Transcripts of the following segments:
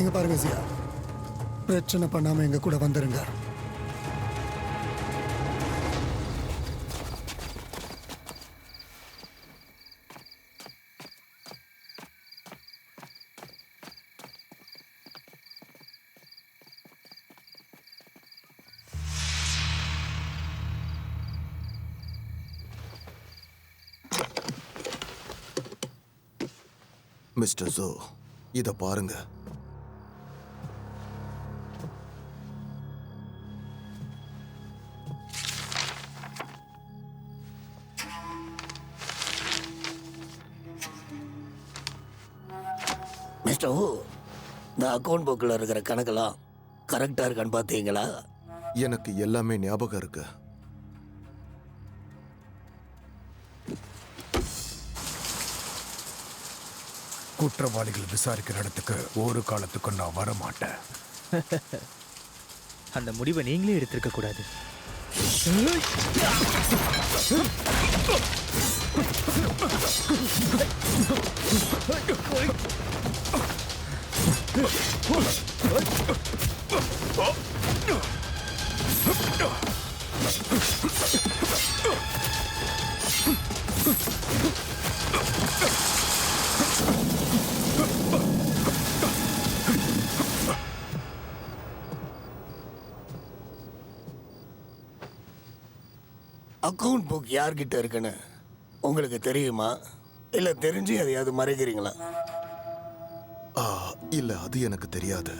இங்க பாருங்க சியா, பிரச்சனை பண்ணாம எங்க கூட வந்துருங்க. மிஸ்டர் ஜோ, இத பாருங்க. மிஸ்டர் ஹூ, இந்த அக்கௌண்ட் புக்கில் இருக்கிற கணக்கெல்லாம் கரெக்டாக இருக்கான்னு பார்த்தீங்களா? எனக்கு எல்லாமே ஞாபகம் இருக்கு. குற்றவாளிகள் விசாரிக்கிற இடத்துக்கு ஒரு காலத்துக்கு நான் வர மாட்டேன். அந்த முடிவை நீங்களே எடுத்திருக்க கூடாது. அக்கௌண்ட் புக் யார்கிட்ட இருக்குன்னு உங்களுக்கு தெரியுமா? இல்லை தெரிஞ்சு எதையாவது மறைக்கிறீங்களா? இல்ல, அது எனக்கு தெரியாது.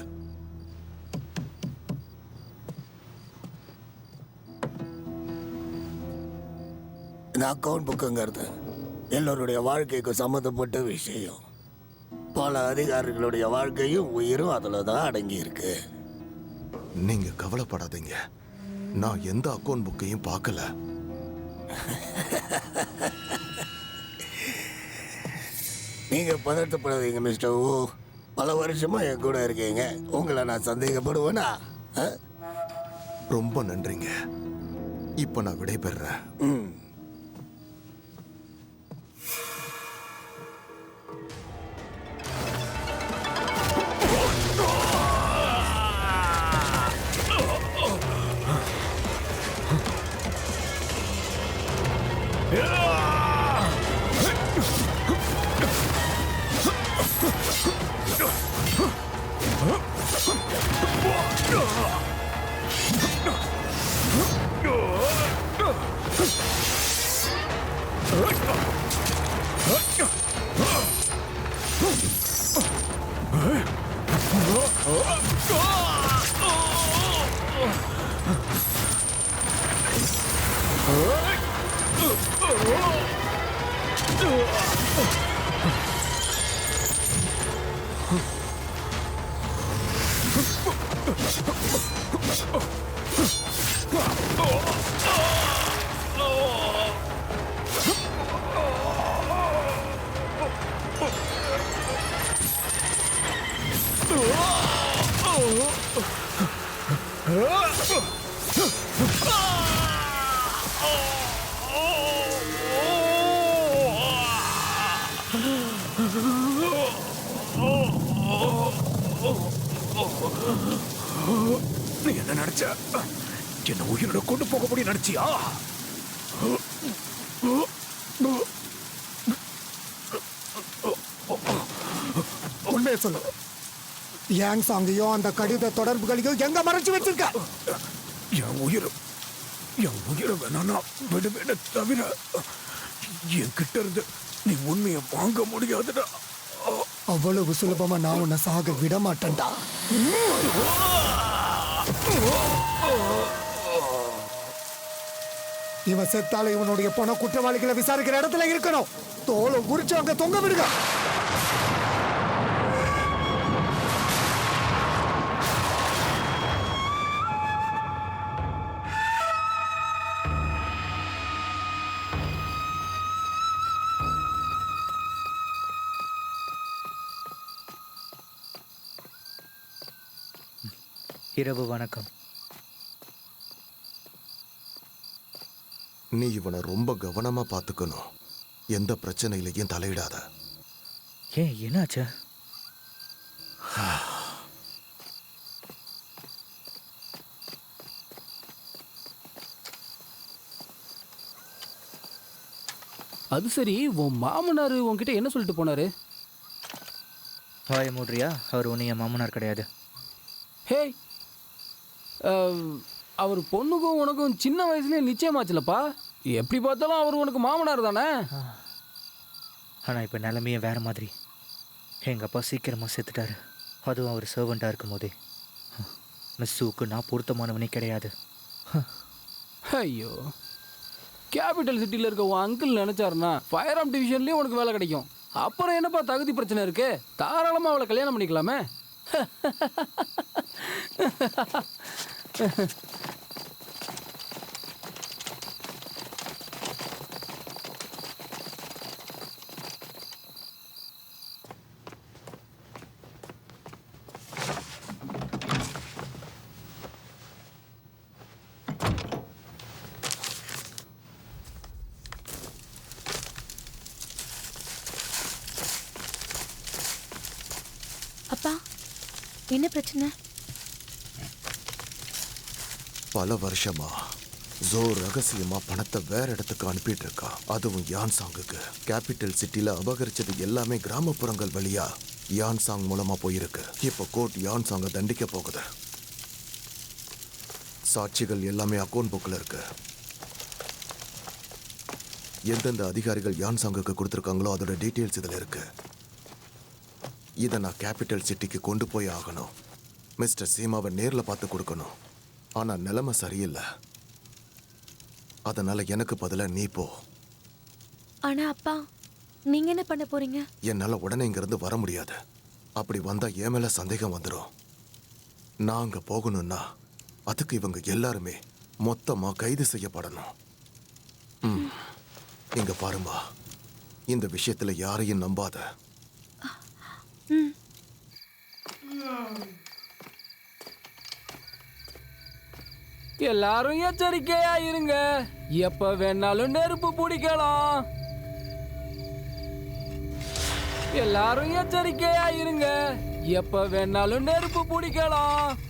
இந்த அக்கௌண்ட் புக்குங்கிறது எல்லோருடைய வாழ்க்கைக்கும் சம்மந்தப்பட்ட விஷயம். பல அதிகாரிகளுடைய வாழ்க்கையும் உயிரும் அதில் தான் அடங்கி இருக்கு. நீங்க கவலைப்படாதீங்க, நான் எந்த அக்கௌண்ட் புக்கையும் பார்க்கல. நீங்க பதட்டப்படாதீங்க மிஸ்டர் ஓ. பல வருஷமா என் கூட இருக்கீங்க, உங்களை நான் சந்தேகப்படுவேனா? ரொம்ப நன்றிங்க. இப்ப நான் விடைபெறேன். நீ என்ன நினைச்ச? என்ன உயிரோட கொண்டு போக முடியும் நினைச்சியா? உண்மையை சொல்லு, யாங் சாங்கையும் அந்த கடித தொடர்புகளையும் எங்க மறைச்சு வச்சிருக்க? என் உயிரை வேணா விடுவேன தவிர என்கிட்ட இருந்து நீ உண்மையை வாங்க முடியாதுடா. அவ்வளவு சுலபமா நான் உன்னை சாக விட மாட்டேன்டா. இவன் செத்தால இவனுடைய பண குற்றவாளிகளை விசாரிக்கிற இடத்துல இருக்கணும். தோலை உரிச்சு அங்க தொங்க விடுங்க. இரவு வணக்கம். நீ இவனை ரொம்ப கவனமா பார்த்துக்கணும். எந்த பிரச்சனையிலையும் தலையிடாத. ஏன், என்னாச்சு? அது சரி, உன் மாமனார் உன்கிட்ட என்ன சொல்லிட்டு போனாரு? வாய மூடுறியா? அவர் ஒன்றும் என் மாமனார் கிடையாது. ஹேய், அவர் பொண்ணுக்கும் உனக்கும் சின்ன வயசுலயே நிச்சயமாச்சுலப்பா. எப்படி பார்த்தாலும் அவர் உனக்கு மாமனார் தானே? ஆனால் இப்போ நிலைமையே வேறு மாதிரி. எங்கள் அப்பா சீக்கிரமாக செத்துட்டாரு. அதுவும் அவர் சர்வெண்ட்டாக இருக்கும் போதே. மிஸ்ஸுவுக்கு நான் பொருத்தமானவனே கிடையாது. ஐயோ, கேபிட்டல் சிட்டியில் இருக்க உன் அங்கிள் நினைச்சாருன்னா ஃபயர் ஆர்ம் டிவிஷன்லேயும் உனக்கு வேலை கிடைக்கும். அப்புறம் என்னப்பா தகுதி பிரச்சனை இருக்கு? தாராளமாக அவளை கல்யாணம் பண்ணிக்கலாமே. அப்பா, என்ன பிரச்சனை? பல வருஷமா ஜோ ரகசியமா பணத்தை வேற இடத்துக்கு அனுப்பிட்டு இருக்கா. அதுவும் யான்சாங்குக்கு. கேபிட்டல் சிட்டில அபகரிச்சது எல்லாமே கிராமப்புறங்கள் வழியா யான்சாங் மூலமா போயிருக்கு. இப்ப கோர்ட் யான்சாங்க தண்டிக்க போகுது. சாட்சிகள் எல்லாமே அக்கௌண்ட் புக்ல இருக்கு. எந்தெந்த அதிகாரிகள் யான்சாங்குக்கு கொடுத்துருக்காங்களோ அதோட டீட்டெயில்ஸ் இதுல இருக்கு. இதை நான் கேபிட்டல் சிட்டிக்கு கொண்டு போய் ஆகணும். மிஸ்டர் சீமாவை நேரில் பார்த்து கொடுக்கணும். ஆனால் நிலைமை சரியில்லை. அதனால எனக்கு பதிலாக நீ போ. ஆனா அப்பா, நீங்க என்ன பண்ண போறீங்க? என்னால் உடனே இங்கிருந்து வர முடியாது. அப்படி வந்தால் என் மேலே சந்தேகம் வந்துடும். நான் அங்கே போகணும்னா அதுக்கு இவங்க எல்லாருமே மொத்தமாக கைது செய்யப்படணும். இங்க பாருமா, இந்த விஷயத்தில் யாரையும் நம்பாத. எல்லாரும் எச்சரிக்கையா இருங்க. எப்ப வேணாலும் நெருப்பு பிடிக்கலாம். எல்லாரும் எச்சரிக்கையா இருங்க. எப்ப வேணாலும் நெருப்பு பிடிக்கலாம்.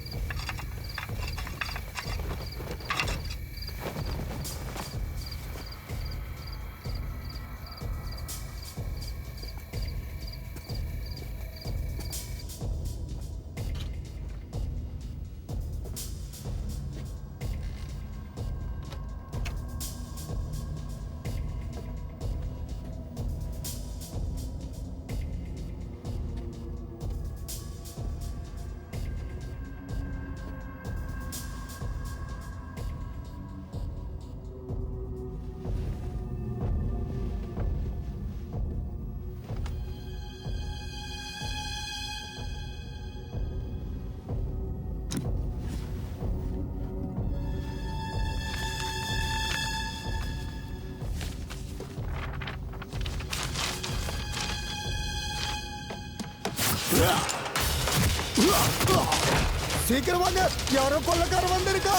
சீக்கிரம் வாங்க, யாரோ கொள்ளக்காரன் வந்திருக்கா.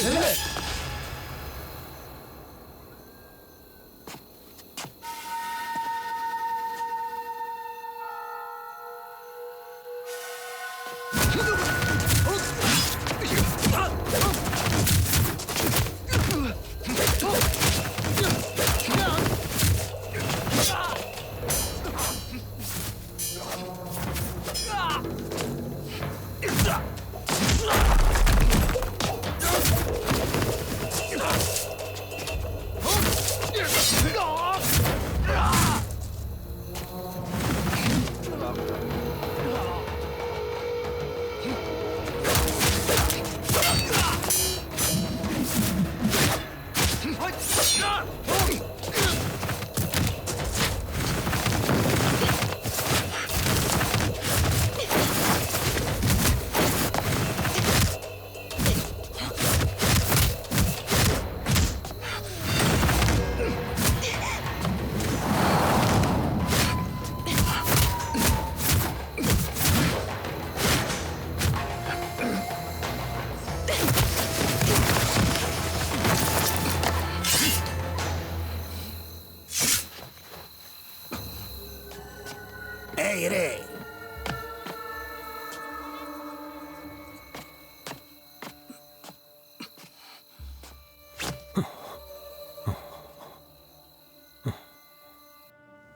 இரு.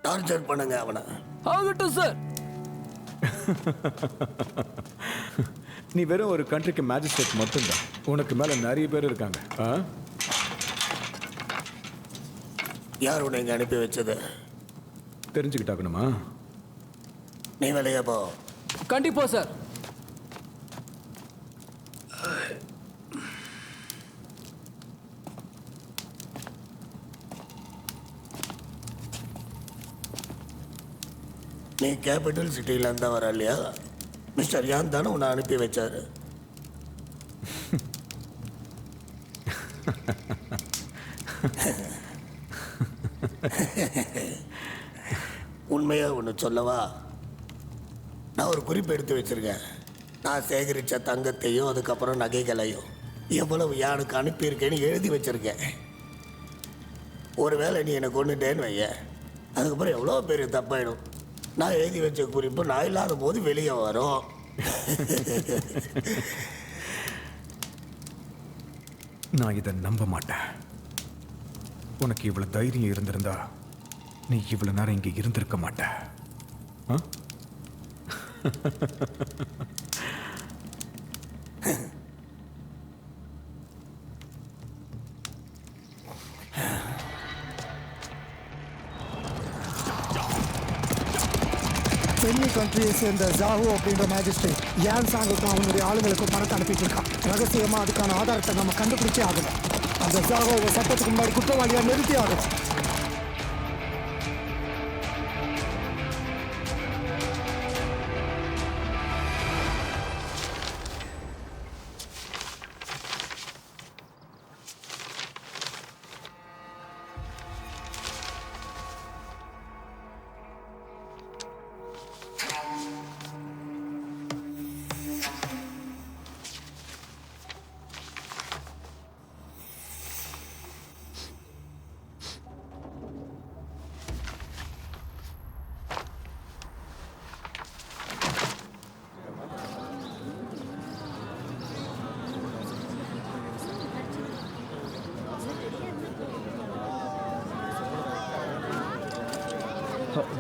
டார்ச்சர் பண்ணுங்க அவனை. ஆகட்டும் சார். நீ வெறும் ஒரு கண்ட்ரிக்கு மேஜிஸ்ட்ரேட் மட்டும்தான். உனக்கு மேல நிறைய பேர் இருக்காங்க. யார் உன்னை இங்க அனுப்பி வச்சது? தெரிஞ்சுக்கிட்டாக்கணுமா? நீ வெளியே போ. கண்டிப்பா சார். நீ கேபிட்டல் சிட்டியில இருந்தா வர இல்லையா? மிஸ்டர் யான் தானே உன்னை அனுப்பி வச்சாரு. உண்மையா ஒன்று சொல்லவா? நான் ஒரு குறிப்பு எடுத்து வச்சிருக்கேன். நான் சேகரித்த தங்கத்தையும் அதுக்கப்புறம் நகைகளையும் எவ்வளவு யானுக்கு அனுப்பியிருக்கேன்னு எழுதி வச்சிருக்கேன். ஒருவேளை நீ என்னை கொண்டுட்டேன்னு வைய, அதுக்கப்புறம் எவ்வளோ பெரிய தப்பாயிடும். நான் எழுதி வச்ச குறிப்பு நான் இல்லாத போது வெளியே வரும். நான் இதை நம்ப மாட்டேன். உனக்கு இவ்வளவு தைரியம் இருந்திருந்தா நீ இவ்வளவு நேரம் இங்க இருந்திருக்க மாட்ட. சென்னி கண்ட்ரியை சேர்ந்த ஜாஹூ அப்படின்ற மேஜிஸ்ட்ரேட் யான் சாங்குக்கும் அவனுடைய ஆளுங்களுக்கும் பணத்தை அனுப்பிட்டு இருக்கான். ரகசியமா அதுக்கான ஆதாரத்தை நம்ம கண்டுபிடிச்சே ஆகணும். அந்த ஜாஹூவை சட்டத்துக்கு முன்னாடி குற்றவாளியா நிறுத்தி ஆகணும்.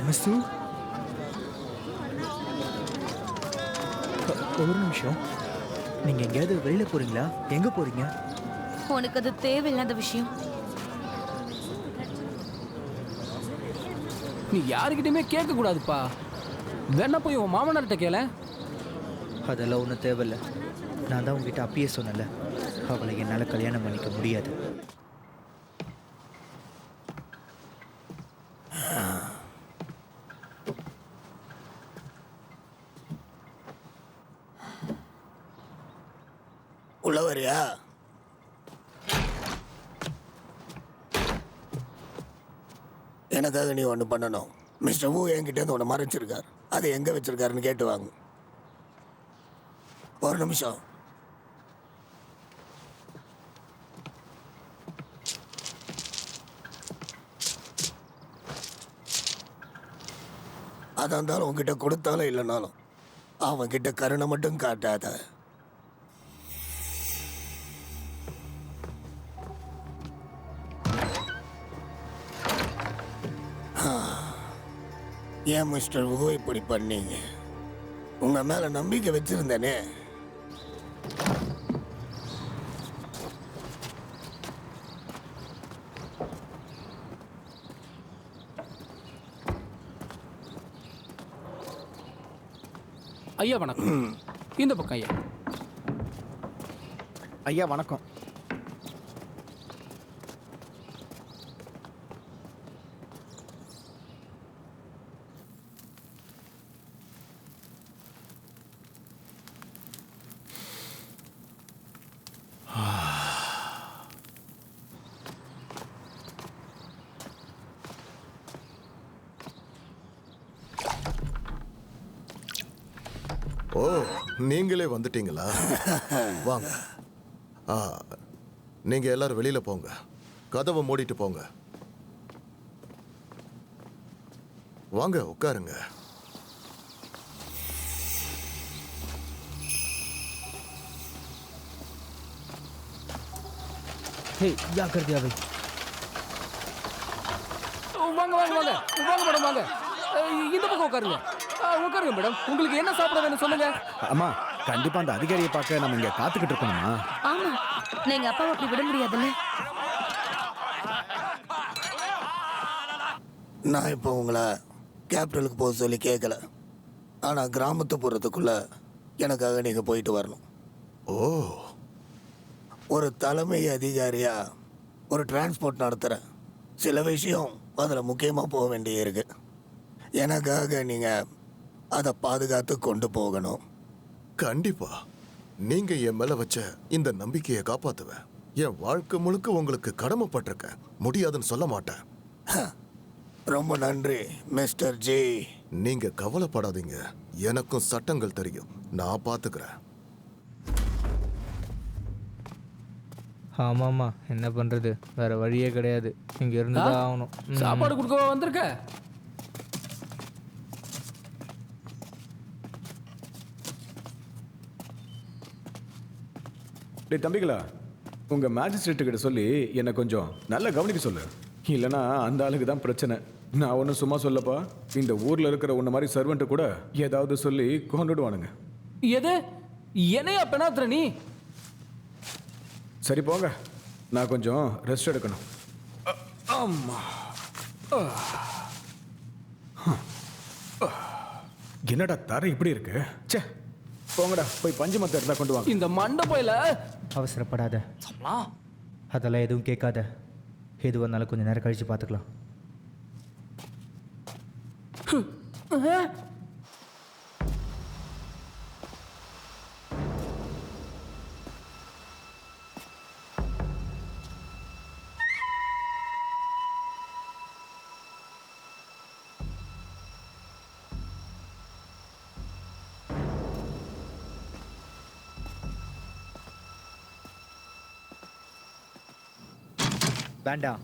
மிஸ்ஸு, ஒரு நிமிஷம். நீங்க எங்கேயாவது வெளியில போறீங்களா? எங்க போறீங்க? உனக்கு அது தேவையில்லாத விஷயம். நீ யாருக்கிட்டையுமே கேட்க கூடாதுப்பா. வேணா போய் உன் மாமனார்கிட்ட கேள. அதெல்லாம் ஒன்றும் தேவையில்லை. நான் தான் உங்ககிட்ட அப்பயே சொன்னல, அவளை என்னால் கல்யாணம் பண்ணிக்க முடியாது. உள்ளவரியா? எனக்காக நீ ஒன்று பண்ணணும். மிஸ்டர் வு என்கிட்ட இருந்து ஒன்று மறைச்சிருக்கார். அதை எங்கே வச்சிருக்காருன்னு கேட்டு வாங்க. ஒரு நிமிஷம். அதான் இருந்தாலும் உங்ககிட்ட கொடுத்தாலும் இல்லைனாலும் அவன்கிட்ட கருணை மட்டும் காட்டாத. ஏன் மிஸ்டர் வு இப்படி பண்ணீங்க? உங்க மேல நம்பிக்கை வச்சிருந்தேனே. ஐயா வணக்கம். இந்த பக்கம் ஐயா. ஐயா வணக்கம். ஓ, நீங்களே வந்துட்டீங்களா? வாங்க. நீங்க எல்லாரும் வெளியில போங்க. கதவை மூடிட்டு போங்க. வாங்க உட்காருங்க. ஹே, ஜாக்கிரதையா வை. வாங்க வாங்க வாங்க வாங்க மேடம் வாங்க. இந்த பக்கம் உட்காருங்க. உட்காருங்க மேடம். உங்களுக்கு என்ன சாப்பிட வேணும் சொல்லுங்க. அம்மா கண்டிப்பா அந்த அதிகாரியை பார்க்க நம்ம இங்க காத்துக்கிட்டு இருக்கணுமா? ஆமா, நீங்க அப்பாவை அப்படி விட முடியாதுல்ல. நான் இப்போ உங்களை கேபிட்டலுக்கு போக சொல்லி கேட்கல, ஆனால் கிராமத்து போகிறதுக்குள்ள எனக்காக நீங்கள் போயிட்டு வரணும். ஓ, ஒரு தலைமை அதிகாரியா ஒரு டிரான்ஸ்போர்ட் நடத்துகிறேன். சில விஷயம் அதில் முக்கியமாக போக வேண்டிய இருக்கு. எனக்காக நீங்கள் அதை பாதுகாத்து கொண்டு போகணும். கண்டிப்பா. நீங்க என் மேல வச்ச இந்த நம்பிக்கையை காப்பாத்துவேன். என் வாழ்க்கை முழுக்க உங்களுக்கு கடமைப்பட்டிருக்கேன். முடியாதுன்னு சொல்ல மாட்டேன். ரொம்ப நன்றி மிஸ்டர் ஜி. நீங்க கவலைப்படாதீங்க, எனக்கும் சட்டங்கள் தெரியும், நான் பாத்துக்கிறேன். ஆமாம்மா, என்ன பண்ணுறது, வேற வழியே கிடையாது. இங்கே இருந்து தான் ஆகணும். சாப்பாடு கொடுக்கவா வந்திருக்க? டேய் தம்பிகளா, உங்க மேஜிஸ்ட்ரேட்டு கிட்ட சொல்லி என்னை கொஞ்சம் நல்லா கவனிக்க சொல்லு. இல்லைன்னா அந்த ஆளுக்கு தான் பிரச்சனை. நான் ஒன்றும் சும்மா சொல்லப்பா, இந்த ஊர்ல இருக்கிற உன்ன மாதிரி சர்வெண்ட்டு கூட ஏதாவது சொல்லி கொண்டுடுவானுங்க. எது என்னையா பெணாத்துற நீ? சரி போங்க, நான் கொஞ்சம் ரெஸ்ட் எடுக்கணும். ஆமா. என்னடா தரை இப்படி இருக்கு? ச்சே, போங்கடா போய் பஞ்சு மத்த இருந்தா கொண்டு வாங்க. இந்த மண்டபையில அவசரப்படாத, அதெல்லாம் எதுவும் கேட்காத. எது வந்தாலும் கொஞ்சம் நேரம் கழிச்சு பார்த்துக்கலாம். வேண்டாம்,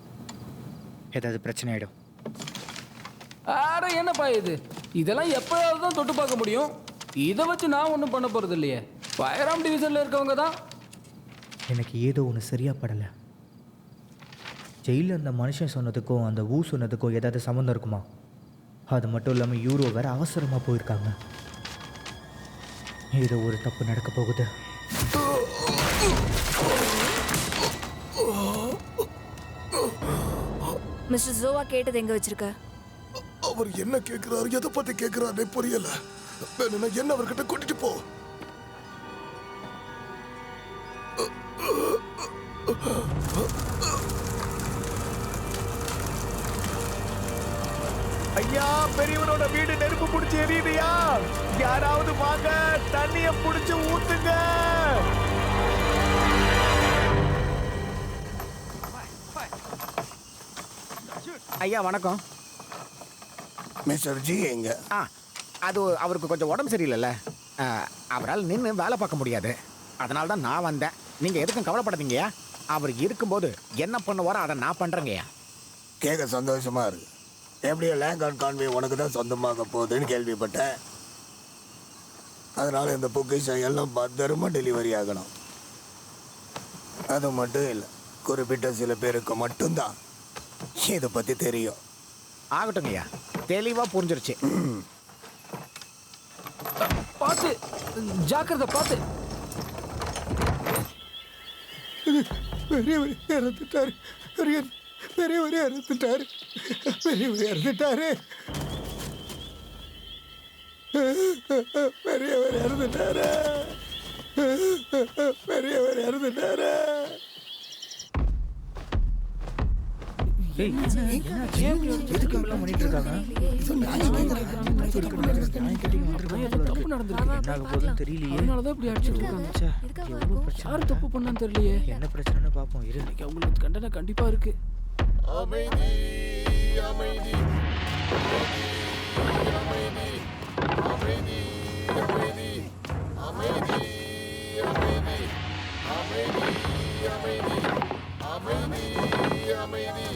ஏதாவது பிரச்சனை ஆயிடும். ஆட என்னப்பா இது? இதெல்லாம் எப்பயாவது தான் தொட்டு பார்க்க முடியும். இதை வச்சு நான் ஒன்றும் பண்ண போறது இல்லையே. ஃபயர் ஆர்ம் டிவிஷன்ல இருக்கவங்க தான். எனக்கு ஏதோ ஒன்று சரியா படலை. ஜெயிலில் அந்த மனுஷன் சொன்னதுக்கும் அந்த ஊ சொன்னதுக்கும் ஏதாவது சம்மந்தம் இருக்குமா? அது மட்டும் இல்லாமல் யூரோ வேற அவசரமாக போயிருக்காங்க. ஏதோ ஒரு தப்பு நடக்க போகுது. மிஸ்டர் ஜோவா கேட்டது எங்க வச்சிருக்க? அவர் என்ன கேட்கிறாரு, எதை பத்தி கேட்கிறாரு புரியல. வேணும்னா என்ன அவர்கிட்ட கூட்டிட்டு போ. ஐயா, பெரியவனோட வீடு நெருப்பு பிடிச்சி எரியுதுயா. யாராவது வாங்க, தண்ணிய பிடிச்சு ஊத்துங்க. ஐயா வணக்கம். மிஸ்டர் ஜி எங்க? அது அவருக்கு கொஞ்சம் உடம்பு சரியில்லைல்ல, அவரால் நின்று வேலை பார்க்க முடியாது. அதனால தான் நான் வந்தேன். நீங்கள் எதுக்கும் கவலைப்படாதீங்கய்யா. அவர் இருக்கும்போது என்ன பண்ணுவாரோ அதை நான் பண்ணுறேங்கய்யா. கேட்க சந்தோஷமா இருக்கு. எப்படியோ லேங்கான் கான்வே உனக்கு தான் சொந்தமாக போகுதுன்னு கேள்விப்பட்டேன். அதனால இந்த பொக்கிஷம் எல்லாம் பத்திரமா டெலிவரி ஆகணும். அது மட்டும் இல்லை, குறிப்பிட்ட சில பேருக்கு மட்டும்தான் இதை பற்றி தெரியும். ஆகட்டுங்கய்யா, தெளிவாக புரிஞ்சிருச்சு. பார்த்து ஜாக்கிரதை, பார்த்து. பெரியவர் இறந்துட்டாரு, பெரியவர் இறந்துட்டாரு, பெரியவர் இறந்துட்டாரு, பெரியவர் இறந்துட்டாரு, பெரியவர் இறந்துட்டாரு. எதுக்கு எல்லாம் பண்ணிட்டு இருக்காங்க? தப்பு நடந்திருக்கு. என்ன ஆக போகுதுன்னு தெரியலையே. அதனாலதான் இப்படி அடிச்சுட்டு இருக்காங்க. எவ்வளோ பிரச்சனை? யாரு தப்பு பண்ணான்னு தெரியலையே. என்ன பிரச்சனைன்னு பார்ப்போம். இரு. இன்னைக்கு அவங்களுக்கு தண்டனை கண்டிப்பா இருக்கு. அமைதி, அமைதி, அமைதி, அமைதி, அமைதி, அமைதி, அமைதி, அமைதி, அமைதி, அமைதி, அமைதி,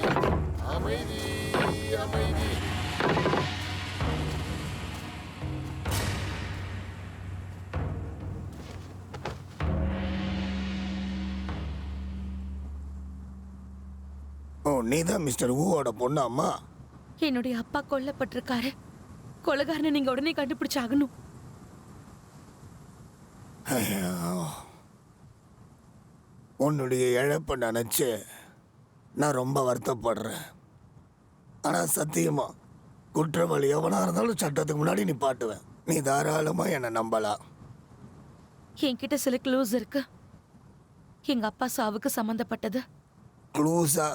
அமைதி, அமைதி. ஓ, நீ தான் மிஸ்டர் ஊவோட பொண்ணு அம்மா? என்னுடைய அப்பா கொல்லப்பட்டிருக்காரு. கொலைகாரனை நீங்க உடனே கண்டுபிடிச்சாகணும். உன்னுடைய இழப்பை நினச்சி நான் ரொம்ப வருத்தப்படுறேன். ஆனால் சத்தியமா குற்றவாளி எவனாக இருந்தாலும் சட்டத்துக்கு முன்னாடி நீ பாட்டுவேன். நீ தாராளமாக என்னை நம்பலாம். என்கிட்ட சில க்ளூஸ் இருக்கு. எங்க அப்பா சாவுக்கு சம்பந்தப்பட்டது. க்ளூஸா?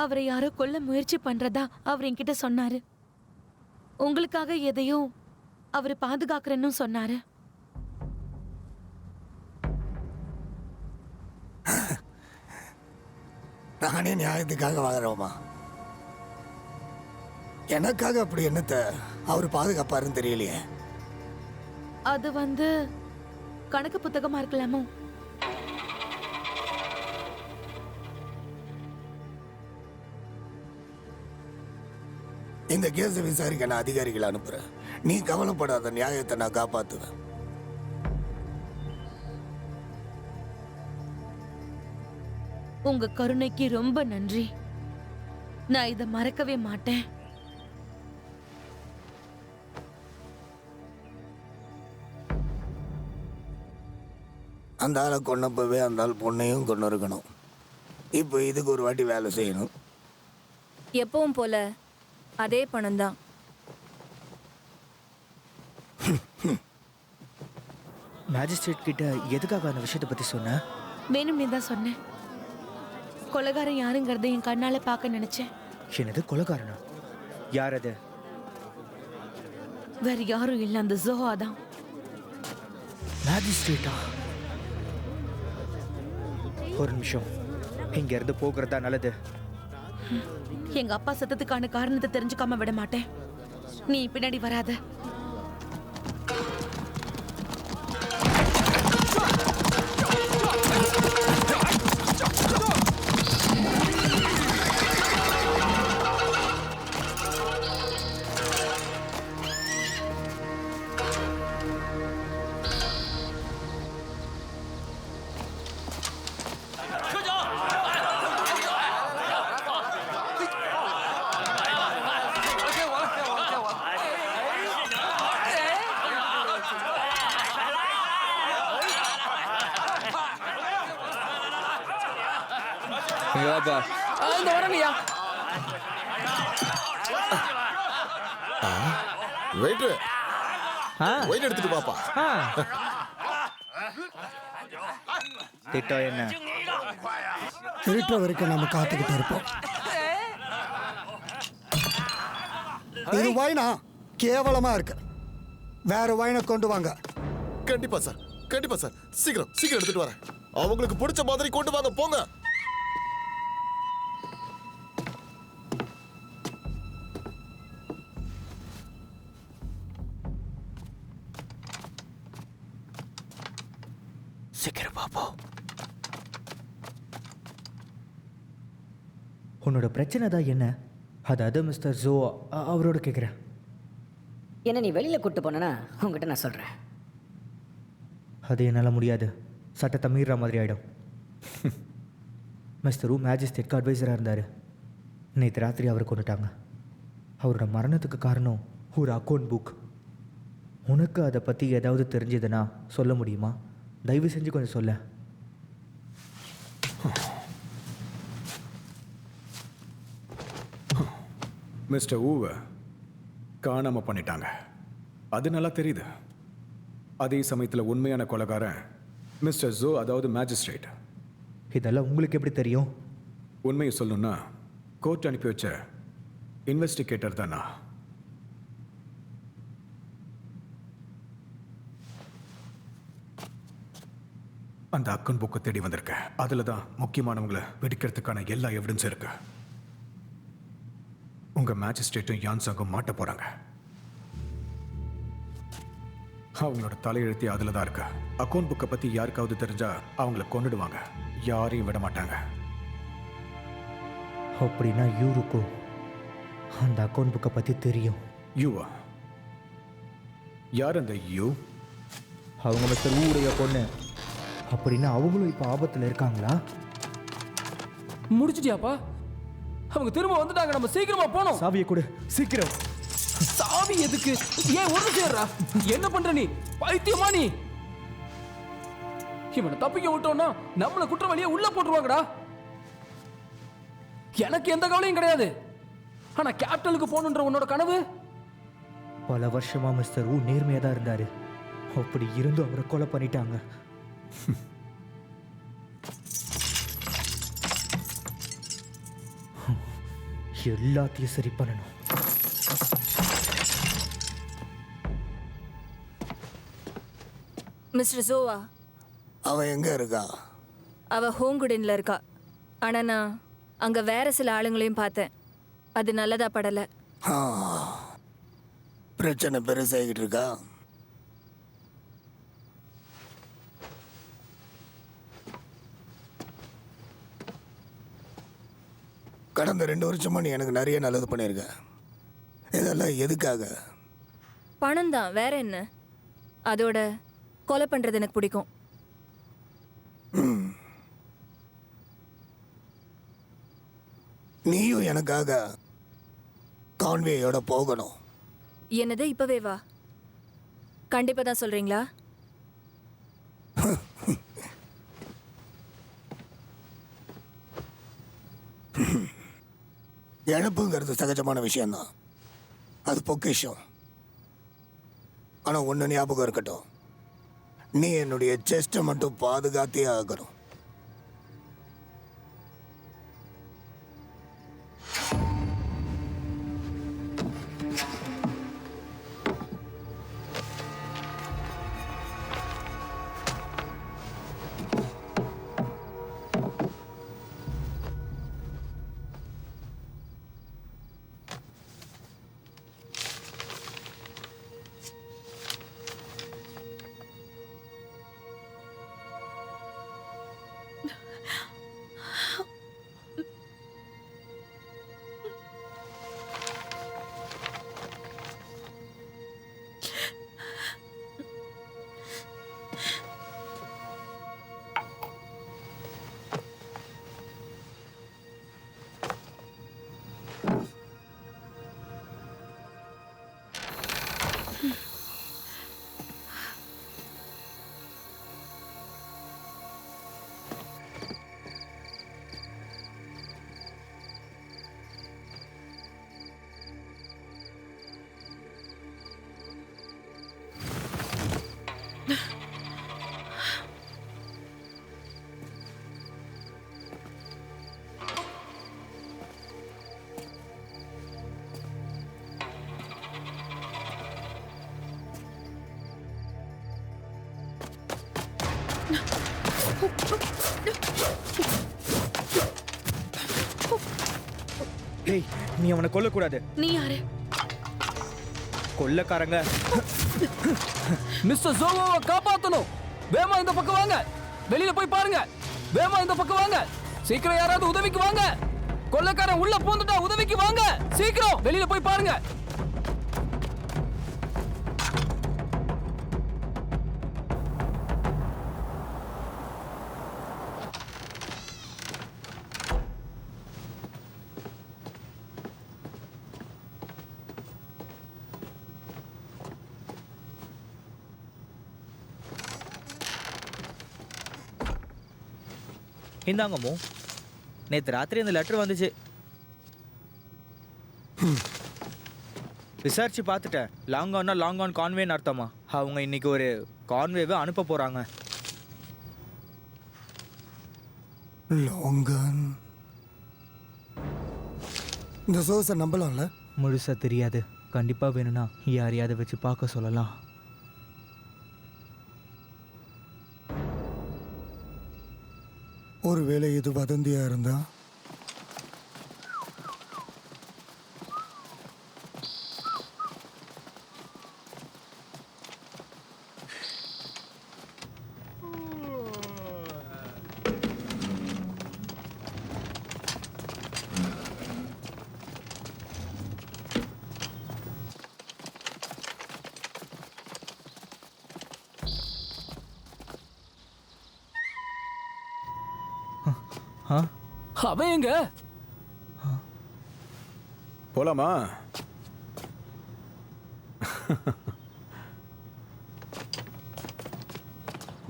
அவரை யாரோ கொல்ல முயற்சி பண்றதா அவர் என்கிட்ட சொன்னாரு. உங்களுக்காக எதையும் அவர் பாதுகாக்கிறேன்னு சொன்னாரு. நானே நியாயத்துக்காக வாங்குறோமா? எனக்காக அப்படி என்னத்த அவர் பாதுகாப்பாருன்னு தெரியலையே. அது கணக்கு புத்தகமா இருக்கலாமோ? இந்த கேஸை விசாரிக்க நான் அதிகாரிகளை அனுப்புறேன். நீ கவலைப்படாத, நியாயத்தை நான் காப்பாத்துவேன். உங்க கருணைக்கு ரொம்ப நன்றி. நான் இதை மறக்கவே மாட்டேன். அந்த ஆளை கொன்னப்பவே அந்த ஆள் பொண்ணையும் கொண்டு இருக்கணும். இப்போ இதுக்கு ஒரு வாட்டி வேலை செய்யணும். எப்பவும் போல அதே பணம் தான். மேஜிஸ்ட்ரேட் கிட்ட எதுக்காக அந்த விஷயத்தை பத்தி சொன்ன? வேணும்னே தான் சொன்னேன். கொலைகாரன் யாருங்கிறத என் கண்ணால பார்க்க நினைச்சேன். என்னது கொலைகாரனா? யார் அது? வேற யாரும் இல்லை, அந்த ஜோஹா தான். மேஜிஸ்ட்ரேட்டா? ஒரு நிமிஷம், இங்க இருந்து போகிறதா நல்லது. எங்க அப்பா சத்தத்துக்கான காரணத்தை தெரிஞ்சுக்காம விட மாட்டேன். நீ பின்னாடி வராத. இந்த வரங்கய்யா. வெயிட் வெயிட் எடுத்துட்டு பாப்பா. திட்டம் என்ன? திருட்டுற வரைக்கும் நம்ம காத்துக்கிட்டு இருப்போம். இது வாயினா கேவலமா இருக்கு. வேற வாயினை கொண்டு வாங்க. கண்டிப்பா சார், கண்டிப்பா சார். சீக்கிரம் சீக்கிரம் எடுத்துட்டு வரேன். அவங்களுக்கு பிடிச்ச மாதிரி கொண்டு வாங்க, போங்க. சீக்கிரம் பாப்பா. உன்னோட பிரச்சனை தான் என்ன? அதாவது மிஸ்டர் ஜோ அவரோட கேட்குறேன். என்ன நீ வெளியில கூட்டு போனா உங்ககிட்ட நான் சொல்றேன். அது என்னால் முடியாது. சட்டத்தை மீறுற மாதிரி ஆகிடும். மிஸ்டர் மேஜிஸ்ட்ரேட்க்கு அட்வைசராக இருந்தார். நேற்று ராத்திரி அவரை கொண்டுட்டாங்க. அவரோட மரணத்துக்கு காரணம் ஒரு அக்கௌண்ட் புக். உனக்கு அதை பற்றி ஏதாவது தெரிஞ்சதுன்னா சொல்ல முடியுமா? தயவு செஞ்சு கொஞ்சம் சொல்ல. மிஸ்டர் ஊவை காணாமல் பண்ணிட்டாங்க. அது நல்லா தெரியுது. அதே சமயத்தில் உண்மையான கொலைகாரன் மிஸ்டர் ஜோ, அதாவது மேஜிஸ்ட்ரேட். இதெல்லாம் உங்களுக்கு எப்படி தெரியும்? உண்மையை சொல்லணும்னா கோர்ட் அனுப்பி வச்ச இன்வெஸ்டிகேட்டர் தானா. அந்த அக்கௌண்ட் புக்கை தேடி வந்திருக்கேன். அதில் தான் முக்கியமானவங்களை வெடிக்கிறதுக்கான எல்லா எவிடன்ஸும் இருக்கு. உங்க மேஜிஸ்ட்ரேட்டும் யான்சாங்கும் மாட்ட போறாங்க. அவங்களோட தலையெழுத்தி அதில் தான் இருக்கு. அக்கௌண்ட் புக்கை பத்தி யாருக்காவது தெரிஞ்சா அவங்கள கொன்னுடுவாங்க. யாரையும் விட மாட்டாங்க. அப்படின்னா யூருக்கும் அந்த அக்கௌண்ட் புக்கை பற்றி தெரியும். யூவா? யார் அந்த யூ? அவங்க மிஸ்டர் ஊடைய பொண்ணு. அப்படின்னா அவங்களும் இப்போ ஆபத்தில் இருக்காங்களா? முடிச்சிட்டியாப்பா? அவங்க திரும்ப வந்துட்டாங்க, நம்ம சீக்கிரமா போகணும். சாவியை கொடு சீக்கிரம். சாவி எதுக்கு? ஏன் ஒண்ணு சேர்றா? என்ன பண்ற நீ? பைத்தியமா நீ? இவனை தப்பிக்க விட்டோம்னா நம்மள குற்றவாளியை உள்ள போட்டுருவாங்கடா. எனக்கு எந்த கவலையும் கிடையாது. ஆனா கேபிட்டலுக்கு போகணுன்ற உன்னோட கனவு? பல வருஷமா மிஸ்டர் ஊ நேர்மையா தான் இருந்தாரு. அப்படி இருந்தும் அவரை கொலை பண்ணிட்டாங்க. எல்லாத்தையும் சரி பண்ணணும். மிஸ்டர் ஜோவா, அவன் எங்க இருக்கா? அவ ஹோங்குடன்ல இருக்கா. ஆனா நான் அங்க வேற சில ஆளுங்களையும் பார்த்தேன். அது நல்லதா படல. ஆ, பிரச்சனை பெருசாகிட்டு இருக்கா? கடந்த 2 வருஷமா நீ எனக்கு நிறைய நல்லது பண்ணியிருக்க. இதெல்லாம் எதுக்காக? பணம் தான், வேற என்ன? அதோட கொலை பண்றது எனக்கு பிடிக்கும். நீயும் எனக்காக கான்வேயோட போகணும். என்னது, இப்பவே வா? கண்டிப்பா தான் சொல்றீங்களா? இழப்புங்கிறது சகஜமான விஷயம்தான். அது பொக்கிஷம். ஆனால் ஒன்று ஞாபகம் இருக்கட்டும், நீ என்னுடைய செஸ்ட்டை மட்டும் பாதுகாத்தே ஆகணும். டேய், நீ அவனை கொல்லக்கூடாது. நீ யாரு? கொல்லக்காரங்க. மிஸ்டர் ஜோவோவை காப்பாத்தணும். வேமா இந்த பக்கம் வாங்க. வெளியில போய் பாருங்க. வேமா இந்த பக்கம் வாங்க. சீக்கிரம் யாராவது உதவிக்கு வாங்க. கொள்ளைக்காரன் உள்ள பூந்துட்டா உதவிக்கு வாங்க. சீக்கிரம் வெளியில போய் பாருங்க. இந்தாங்கம்மோ, நேற்று ராத்திரி இந்த லெட்டர் வந்துச்சு. விசாரிச்சு பார்த்துட்டேன். லாங்கான்னா லாங்கான் கான்வேன்னு அர்த்தமா. அவங்க இன்னைக்கு ஒரு கான்வேவை அனுப்ப போறாங்க. லாங்கான்? இந்த சோர்ஸை நம்பலாம்ல? முழுசா தெரியாது. கண்டிப்பா வேணும்னா யாரையாவது வச்சு பார்க்க சொல்லலாம். ஒருவேளை இது வதந்தியா இருந்தா? அவன் எங்க? போலாமா?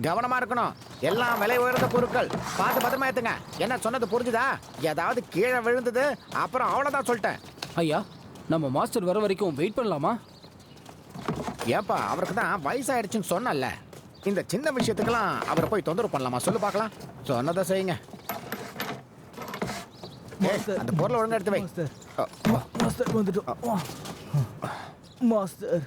கவனமா இருக்கணும். எல்லாம் விலை உயர்ந்த பொருட்கள். பார்த்து பத்திரமா ஏத்துங்க. என்ன சொன்னது புரிஞ்சுதா? ஏதாவது கீழே விழுந்தது அப்புறம் அவ்வளோதான் சொல்லிட்டேன். ஐயா, நம்ம மாஸ்டர் வர வரைக்கும் வெயிட் பண்ணலாமா? ஏப்பா, அவருக்கு தான் வயசாயிடுச்சுன்னு சொன்னல. இந்த சின்ன விஷயத்துக்கெல்லாம் அவரை போய் தொந்தரவு பண்ணலாமா? சொல்லு பார்க்கலாம். சொன்னதை செய்யுங்க. அந்த பொருளை ஒழுங்கா எடுத்து வை. மாஸ்டர் வந்துட்டோம். மாஸ்டர்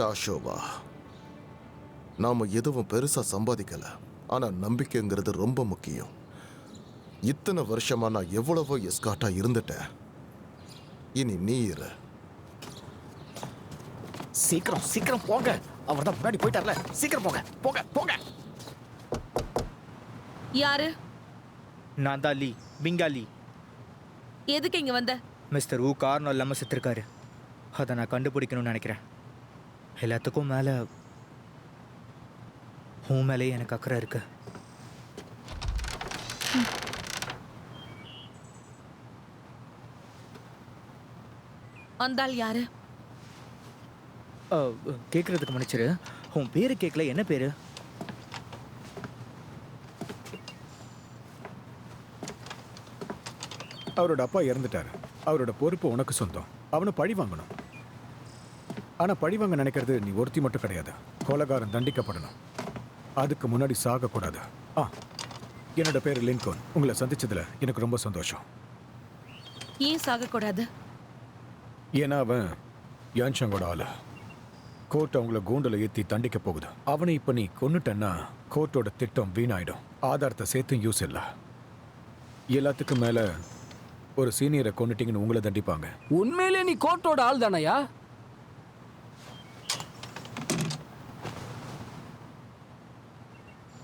டாஷோவா, நாம எதுவும் பெருசா சம்பாதிக்கல, ஆனா நம்பிக்கைங்கிறது ரொம்ப முக்கியம். இத்தனை வருஷமா நான் எவ்வளவோ எஸ்காட்டா இருந்துட்டேன். இனி நீ இரு. சீக்கிரம் சீக்கிரம் போங்க. அவர் தான் முன்னாடி போயிட்டார்ல. சீக்கிரம் போங்க போங்க போங்க. யாரு? நான் தான் லீ, பிங்காலி. எதுக்கு இங்க வந்த? மிஸ்டர் ஊ காரணம் இல்லாமல் செத்துருக்காரு. அதை நான் கண்டுபிடிக்கணும்னு நினைக்கிறேன். எல்லாத்துக்கும் மேலே உன் மேலேயே எனக்கு அக்கறை இருக்கு. அந்தாள் யாரு? கேட்குறதுக்கு மன்னிச்சிரு. உன் பேரு கேட்கல. என்ன பேரு? அவரோட அப்பா இறந்துட்டாரு. அவரோட பொறுப்பு உனக்கு சொந்தம். அவனை பழி வாங்கணும். ஆனா பழி வாங்க நினைக்கிறது நீ ஒருத்தி மட்டும் கிடையாது. கொலைகாரன் தண்டிக்கப்படணும். அதுக்கு முன்னாடி சாகக்கூடாது. என்னோட பேரு லின்கோன். உங்களை சந்திச்சதுல எனக்கு ரொம்ப சந்தோஷம். ஏன் சாகக்கூடாது? ஏன்னா அவன் யான்சாங்கோட ஆளு. கோர்ட் அவங்கள கூண்டுல ஏத்தி தண்டிக்க போகுது. அவனை இப்ப நீ கொன்னுட்டன்னா கோர்ட்டோட திட்டம் வீணாயிடும். ஆதாரத்தை சேர்த்தும் யூஸ் இல்லை. எல்லாத்துக்கும் மேல ஒரு சீனியரை கொன்னுட்டீங்கன்னு உங்களை தண்டிப்பாங்க. உண்மையிலே நீ கோர்ட்டோட ஆள் தானையா?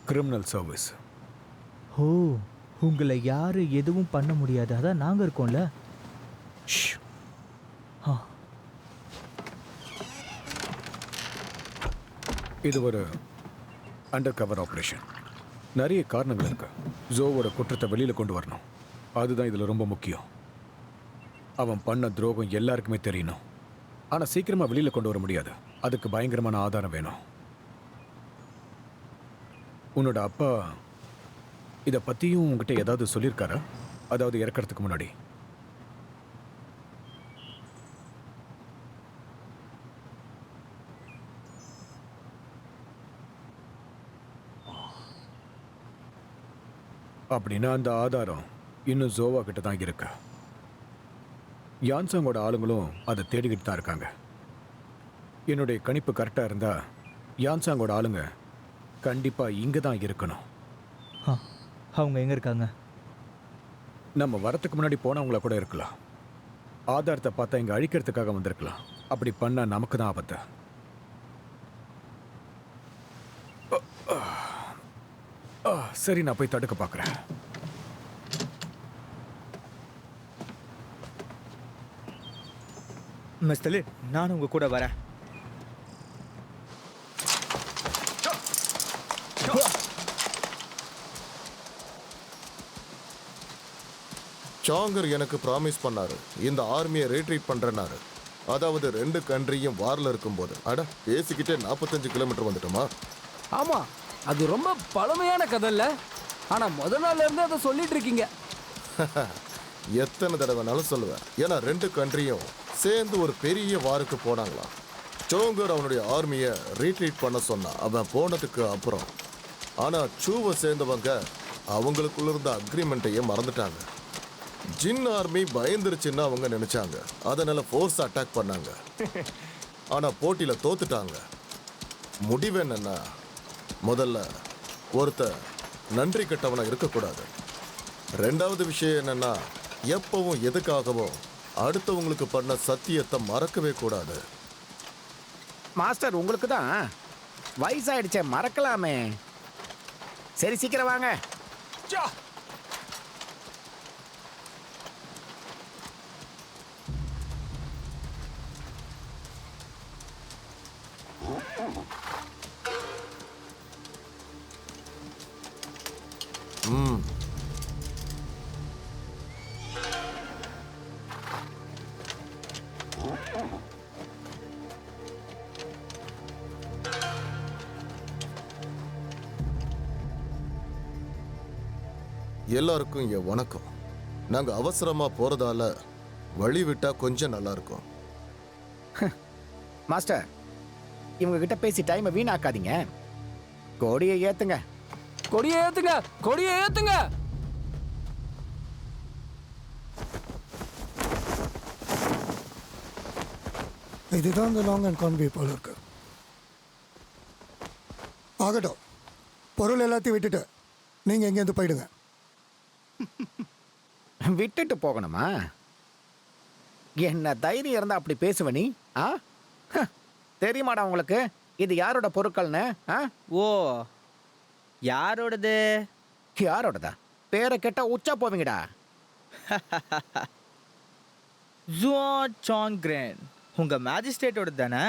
Criminal service. ஓ, உங்களை யாரு எதுவும் பண்ண முடியாது. அதான் நாங்க இருக்கோம்ல. இது ஒரு அண்டர் கவர் ஆப்ரேஷன். நிறைய காரணங்கள் இருக்கு. ஜோவோட குற்றத்தை வெளியில கொண்டு வரணும். அதுதான் இதுல ரொம்ப முக்கியம். அவன் பண்ண துரோகம் எல்லாருக்குமே தெரியணும். ஆனா சீக்கிரமா வெளியில கொண்டு வர முடியாது. அதுக்கு பயங்கரமான ஆதாரம் வேணும். உன்னோட அப்பா இதை பத்தியும் உங்ககிட்ட ஏதாவது சொல்லியிருக்காரா? அதாவது இறக்கறதுக்கு முன்னாடி? அப்படின்னா அந்த ஆதாரம் இன்னும் ஜோவா கிட்ட தான் இருக்கு. யான்சாங்கோட ஆளுங்களும் அதை தேடிக்கிட்டு தான் இருக்காங்க. என்னுடைய கணிப்பு கரெக்டாக இருந்தா யான்சாங்கோட ஆளுங்க கண்டிப்பா இங்க தான் இருக்கணும். அவங்க எங்க இருக்காங்க? நம்ம வரத்துக்கு முன்னாடி போனவங்கள கூட இருக்கலாம். ஆதாரத்தை பார்த்தா இங்க அழிக்கிறதுக்காக வந்திருக்கலாம். அப்படி பண்ணா நமக்கு தான் ஆபத்து. சரி, நான் போய் தடுக்க பார்க்குறேன். மிஸ்டர் லின், நான் உங்க கூட வரேன். சாங்கர் எனக்கு ப்ராமிஸ் பண்ணாரு, இந்த ஆர்மியை ரீட்ரீட் பண்றேன்னாரு. அதாவது 2 கண்ட்ரியும் வார்ல இருக்கும்போது. அட, பேசிக்கிட்டே 45 கிலோமீட்டர் வந்துட்டோமா? ஆமா, அது ரொம்ப பழமையான கதை இல்ல? ஆனா முத நாள்ல இருந்து அதை சொல்லிட்டு இருக்கீங்க. எத்தனை தடவைனாலும் சொல்லுவேன். ஏன்னா 2 கண்ட்ரியும் சேர்ந்து ஒரு பெரிய வாருக்கு போனாங்களாம். சோங்கர் அவனுடைய ஆர்மியை ரீட்ரீட் பண்ண சொன்னான் அவன் போனதுக்கு அப்புறம். ஆனா சூவை சேர்ந்தவங்க அவங்களுக்குள்ள இருந்த அக்ரிமெண்ட்டையே மறந்துட்டாங்க. ஜின் ஆர்மி பயந்துருச்சுன்னு அவங்க நினைச்சாங்க. அதனால ஃபோர்ஸ் அட்டாக் பண்ணாங்க. ஆனா போட்டியில தோத்துட்டாங்க. முடிவு என்னன்னா முதல்ல ஒருத்தர் நன்றி கெட்டவனா இருக்கக்கூடாது. ரெண்டாவது விஷயம் என்னன்னா எப்பவும் எதுக்காகவும் அடுத்தவங்களுக்கு பண்ண சத்தியத்தை மறக்கவே கூடாது. மாஸ்டர் உங்களுக்கு தான் வயசாயிடுச்சே, மறக்கலாமே. சரி சீக்கிரம் வாங்க. எல்லாருக்கும் என் வணக்கம். நாங்க அவசரமா போறதால வழி விட்டா கொஞ்சம் நல்லா இருக்கும். மாஸ்டர், இவங்க கிட்ட பேசி டைமை வீணாக்காதீங்க. கொடியை ஏத்துங்க. கொடியை ஏத்துங்க, கொடியை ஏத்துங்க. இதுதான் இந்த லாங் அண்ட் கான்வே போல இருக்கு. ஆகட்டும், பொருள் எல்லாத்தையும் விட்டுட்டு நீங்க எங்கேருந்து போயிடுங்க. விட்டுட்டு போகணுமா? என்ன தைரியம் இருந்தா அப்படி பேசுவ நீ? ஆ, தெரியுமாடா உங்களுக்கு இது யாரோட பொருட்கள்னு? ஓ, யாரோடது? யாரோடதா? பேரை கேட்டா உச்சா போவீங்கடா. ஜுவா சாங்கிரன் உங்க மேஜிஸ்ட்ரேட்டோட தானே?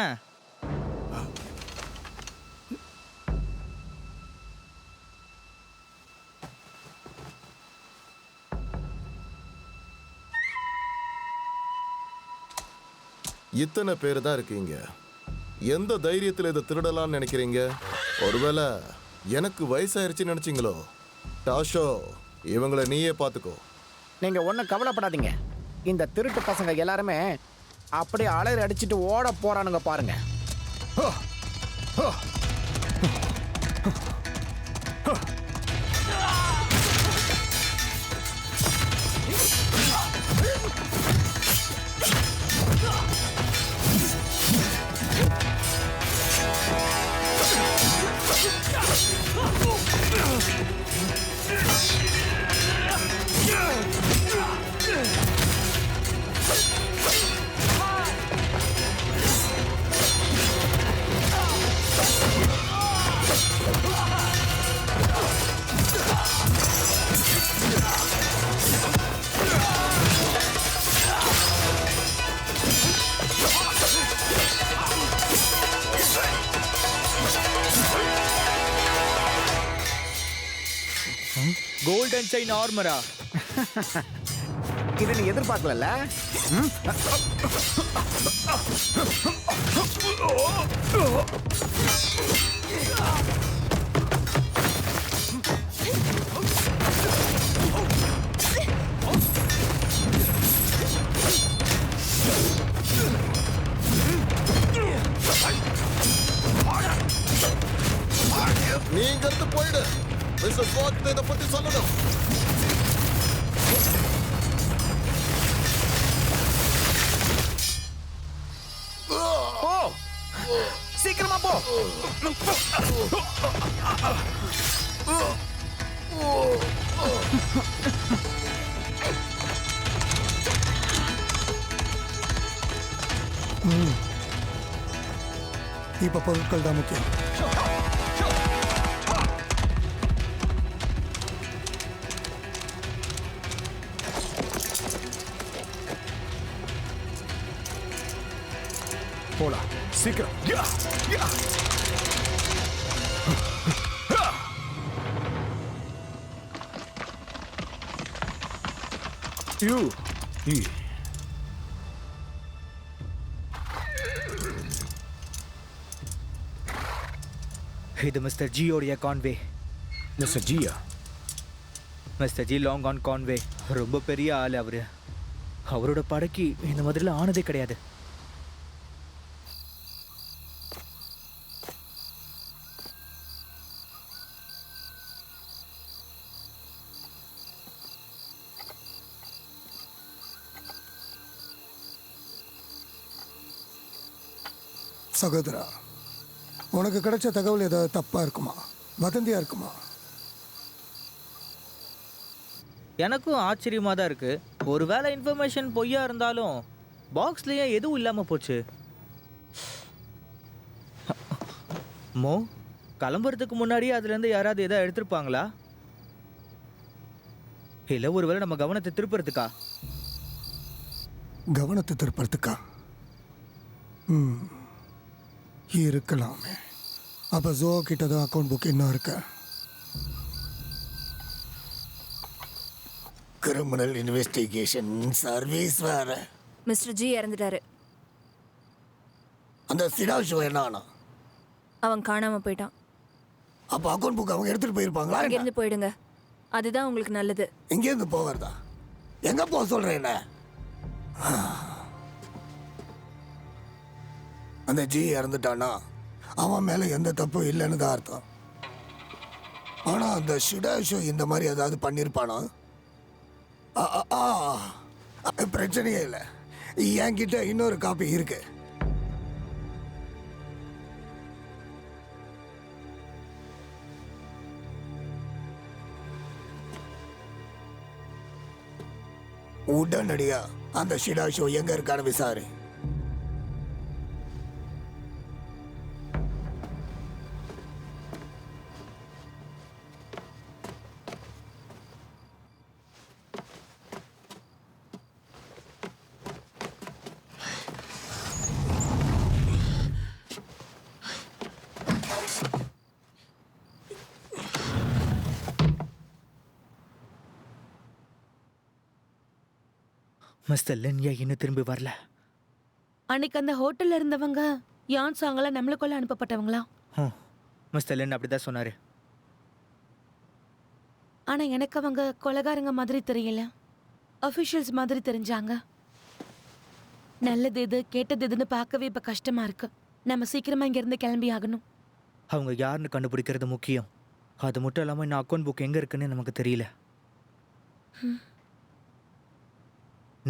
இத்தனை பேர் தான் இருக்கீங்க. எந்த தைரியத்தில் இதை திருடலாம்னு நினைக்கிறீங்க? ஒருவேளை எனக்கு வயசாயிருச்சுன்னு நினைச்சீங்களோ? டாஷோ, இவங்களை நீயே பார்த்துக்கோ. நீங்க ஒன்றும் கவலைப்படாதீங்க. இந்த திருட்டு பசங்க எல்லாருமே அப்படியே அலறி அடிச்சுட்டு ஓட போறானுங்க பாருங்க. கோல்டன் செயின் ஆர்மரா? இது நீ எதிர்பார்க்கல. நீ இங்கிருந்து போயிடு. மிஸ்டர் ஸ்வாட் இதை பத்தி சொல்லணும். சீக்கிரமா போ. இப்ப பொருட்கள் தான் முக்கியம். போலாம் சீக்கிரம். இது மிஸ்டர் ஜியோடைய கான்வே. மிஸ்டர் ஜியா? மிஸ்டர் ஜி லாங் ஆன் கான்வே ரொம்ப பெரிய ஆள். அவரோட படைக்கு இந்த மாதிரிலாம் ஆனதே கிடையாது. சகோதரா, உனக்கு கிடைச்ச தகவல் ஏதாவது தப்பாக இருக்குமா, வதந்தியாக இருக்குமா? எனக்கும் ஆச்சரியமாக தான் இருக்குது. ஒருவேளை இன்ஃபர்மேஷன் பொய்யா இருந்தாலும் பாக்ஸ்லேயே எதுவும் இல்லாமல் போச்சு. மோ, கிளம்புறதுக்கு முன்னாடியே அதுலேருந்து யாராவது எதாவது எடுத்திருப்பாங்களா? இல்லை ஒருவேளை நம்ம கவனத்தை திருப்புறதுக்கா? கவனத்தை திருப்பறதுக்கா? இருக்கலாமே. அப்போ ஜோ கிட்ட தான் அக்கௌண்ட் புக் இன்னும் இருக்கு. கிரிமினல் இன்வெஸ்டிகேஷன் சர்வீஸ் வேற. மிஸ்டர் ஜி இறந்துட்டாரு. அந்த சிடா ஷோ என்ன ஆனா? அவன் காணாம போயிட்டான். அப்போ அக்கௌண்ட் புக் அவங்க எடுத்துட்டு போயிருப்பாங்களா? இங்கிருந்து போயிடுங்க, அதுதான் உங்களுக்கு நல்லது. எங்கேருந்து போகிறதா? எங்க போக சொல்றேன் என்ன? அந்த ஜி இறந்துட்டானா அவன் மேல எந்த தப்பும் இல்லைன்னு தான் அர்த்தம். ஆனா அந்த ஷிடா ஷோ இந்த மாதிரி ஏதாவது பண்ணியிருப்பானா? பிரச்சனையே இல்லை, என்கிட்ட இன்னொரு காப்பி இருக்கு. உடனடியா அந்த ஷிடா ஷோ எங்க இருக்கான்னு விசாரி. மிஸ்டர் லென் ஏன் இன்னும் திரும்பி வரல? அன்னைக்கு அந்த ஹோட்டல்ல இருந்தவங்க யான் சாங்கல நம்மளுக்குள்ள அனுப்பப்பட்டவங்களா? மிஸ்டர் லென் அப்படி தான் சொன்னார். ஆனா எனக்கு அவங்க கொலைகாரங்க மாதிரி தெரியல, அஃபிஷியல்ஸ் மாதிரி தெரிஞ்சாங்க. நல்லது எது கேட்டது எதுன்னு பார்க்கவே இப்ப கஷ்டமா இருக்கு. நம்ம சீக்கிரமா இங்க இருந்து கிளம்பி ஆகணும். அவங்க யாருன்னு கண்டுபிடிக்கிறது முக்கியம். அது மட்டும் இல்லாமல் இன்னும் அக்கௌண்ட் புக் எங்கே இருக்குன்னு நமக்கு தெரியல.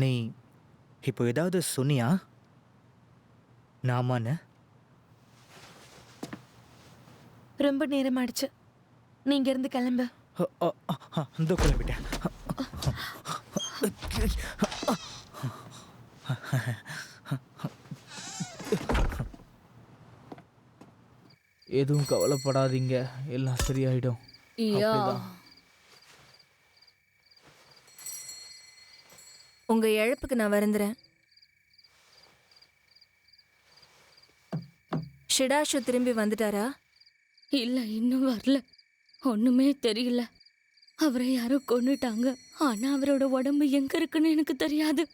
நீ இப்போ ஏதாவது சொன்னியா நாமான்னு? ரொம்ப நேரம் ஆயிடுச்சு, நீங்க இருந்து கிளம்பு. அந்த கிளம்பிட்டேன். எதுவும் கவலைப்படாதீங்க, எல்லாம் சரியாயிடும். உங்க இழப்புக்கு நான் வருந்துறேன். ஷிடாஷு திரும்பி வந்துட்டாரா? இல்ல, இன்னும் வரல. ஒண்ணுமே தெரியல. அவரை யாரோ கொன்னுட்டாங்க. ஆனா அவரோட உடம்பு எங்க இருக்குன்னு எனக்கு தெரியாது.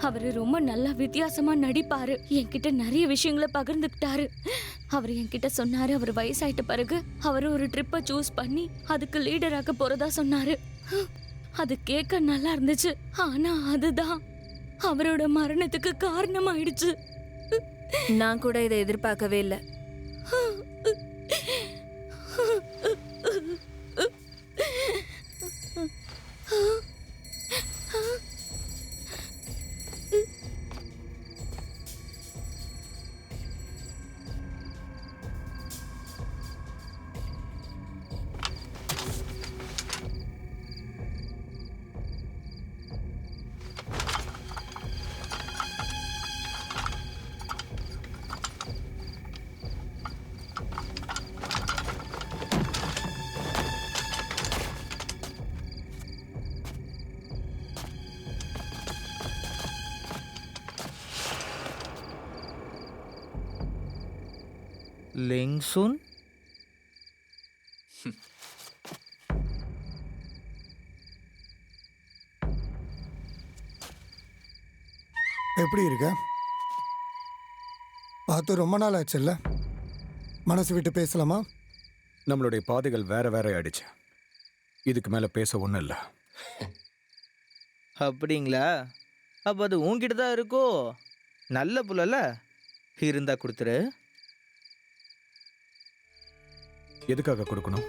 அவரு ரொம்ப நல்லா வித்தியாசமா நடிப்பாரு. என்கிட்ட நிறைய விஷயங்களை பகிர்ந்துக்கிட்டாரு. அவர் என்கிட்ட சொன்னாரு, அவர் வயசாயிட்ட பிறகு அவர் ஒரு ட்ரிப்பை சூஸ் பண்ணி அதுக்கு லீடராக போறதா சொன்னாரு. அது கேட்க நல்லா இருந்துச்சு. ஆனா அதுதான் அவரோட மரணத்துக்கு காரணமாயிடுச்சு. நான் கூட இதை எதிர்பார்க்கவே இல்லை. லிங்சுன் எப்படி இருக்க? பார்த்து ரொம்ப நாள் ஆச்சுல்ல? மனசு விட்டு பேசலாமா? நம்மளுடைய பாதைகள் வேற வேற ஆயிடுச்சு. இதுக்கு மேல பேச ஒன்றும் இல்லை. அப்படிங்களா? அப்போ அது உன்கிட்ட தான் இருக்கோ? நல்ல புள்ளல. இருந்தா கொடுத்துரு. எதுக்காக கொடுக்கணும்?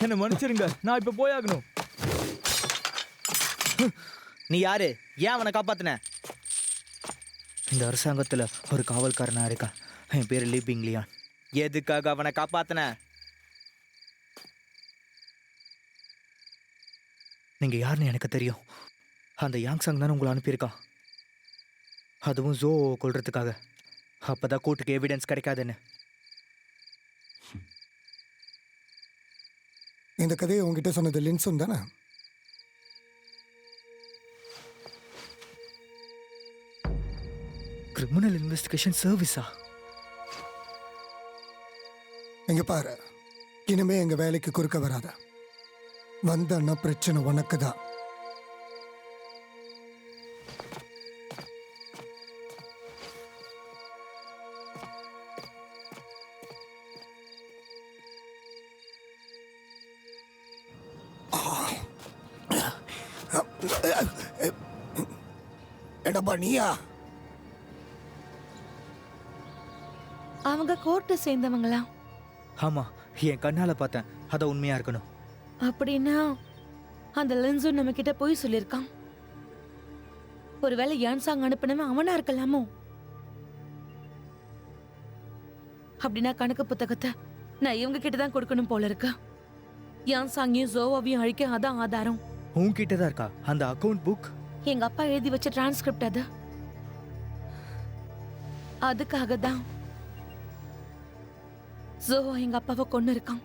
என்ன மன்னிச்சிருங்க, நான் இப்ப போயாகணும். நீ யாரு? ஏன் அவனை காப்பாத்தின? இந்த அரசாங்கத்துல ஒரு காவல்காரனா இருக்கா. என் பேரு லீ பிங்லியான். எதுக்காக அவனை காப்பாத்தின? நீங்க யாருன்னு எனக்கு தெரியும். அந்த யாங்சாங் தானே உங்களை அனுப்பியிருக்கான். அதுவும் ஜோ கொல்றதுக்காக. அப்பதான் கோர்ட்டுக்கு எவிடன்ஸ் கிடைக்காதுன்னு. இந்த கதையை உங்ககிட்ட சொன்னது லின்சன் தானே? கிரிமினல் இன்வெஸ்டிகேஷன் சர்வீஸா? எங்க பாரு, இனிமே எங்க வேலைக்கு குறுக்க வராத. வந்தன்னா பிரச்சனை உனக்கு தான். என்னப்பா நீயா? அவங்க கோர்ட்டை சேர்ந்தவங்களா? ஆமா, என் கண்ணால பார்த்தேன். அதான் உண்மையா இருக்கணும். அப்படின்னா அந்த லின்சன் நம்ம கிட்ட போய் சொல்லியிருக்கான். ஒருவேளை யான்சாங் அனுப்பினவன் அவனா இருக்கலாமோ? அப்படின்னா கணக்கு புத்தகத்தை நான் இவங்க கிட்ட தான் கொடுக்கணும் போல இருக்கு. யான்சாங்கையும் ஜோவாவையும் அழிக்க அதான் ஆதாரம். உன்கிட்ட தான் இருக்கா அந்த அக்கவுண்ட் புக்? எங்க அப்பா எழுதி வச்ச டிரான்ஸ்கிரிப்ட் அது. அதுக்காக தான் ஜோவா எங்க அப்பாவை கொண்டு இருக்கான்.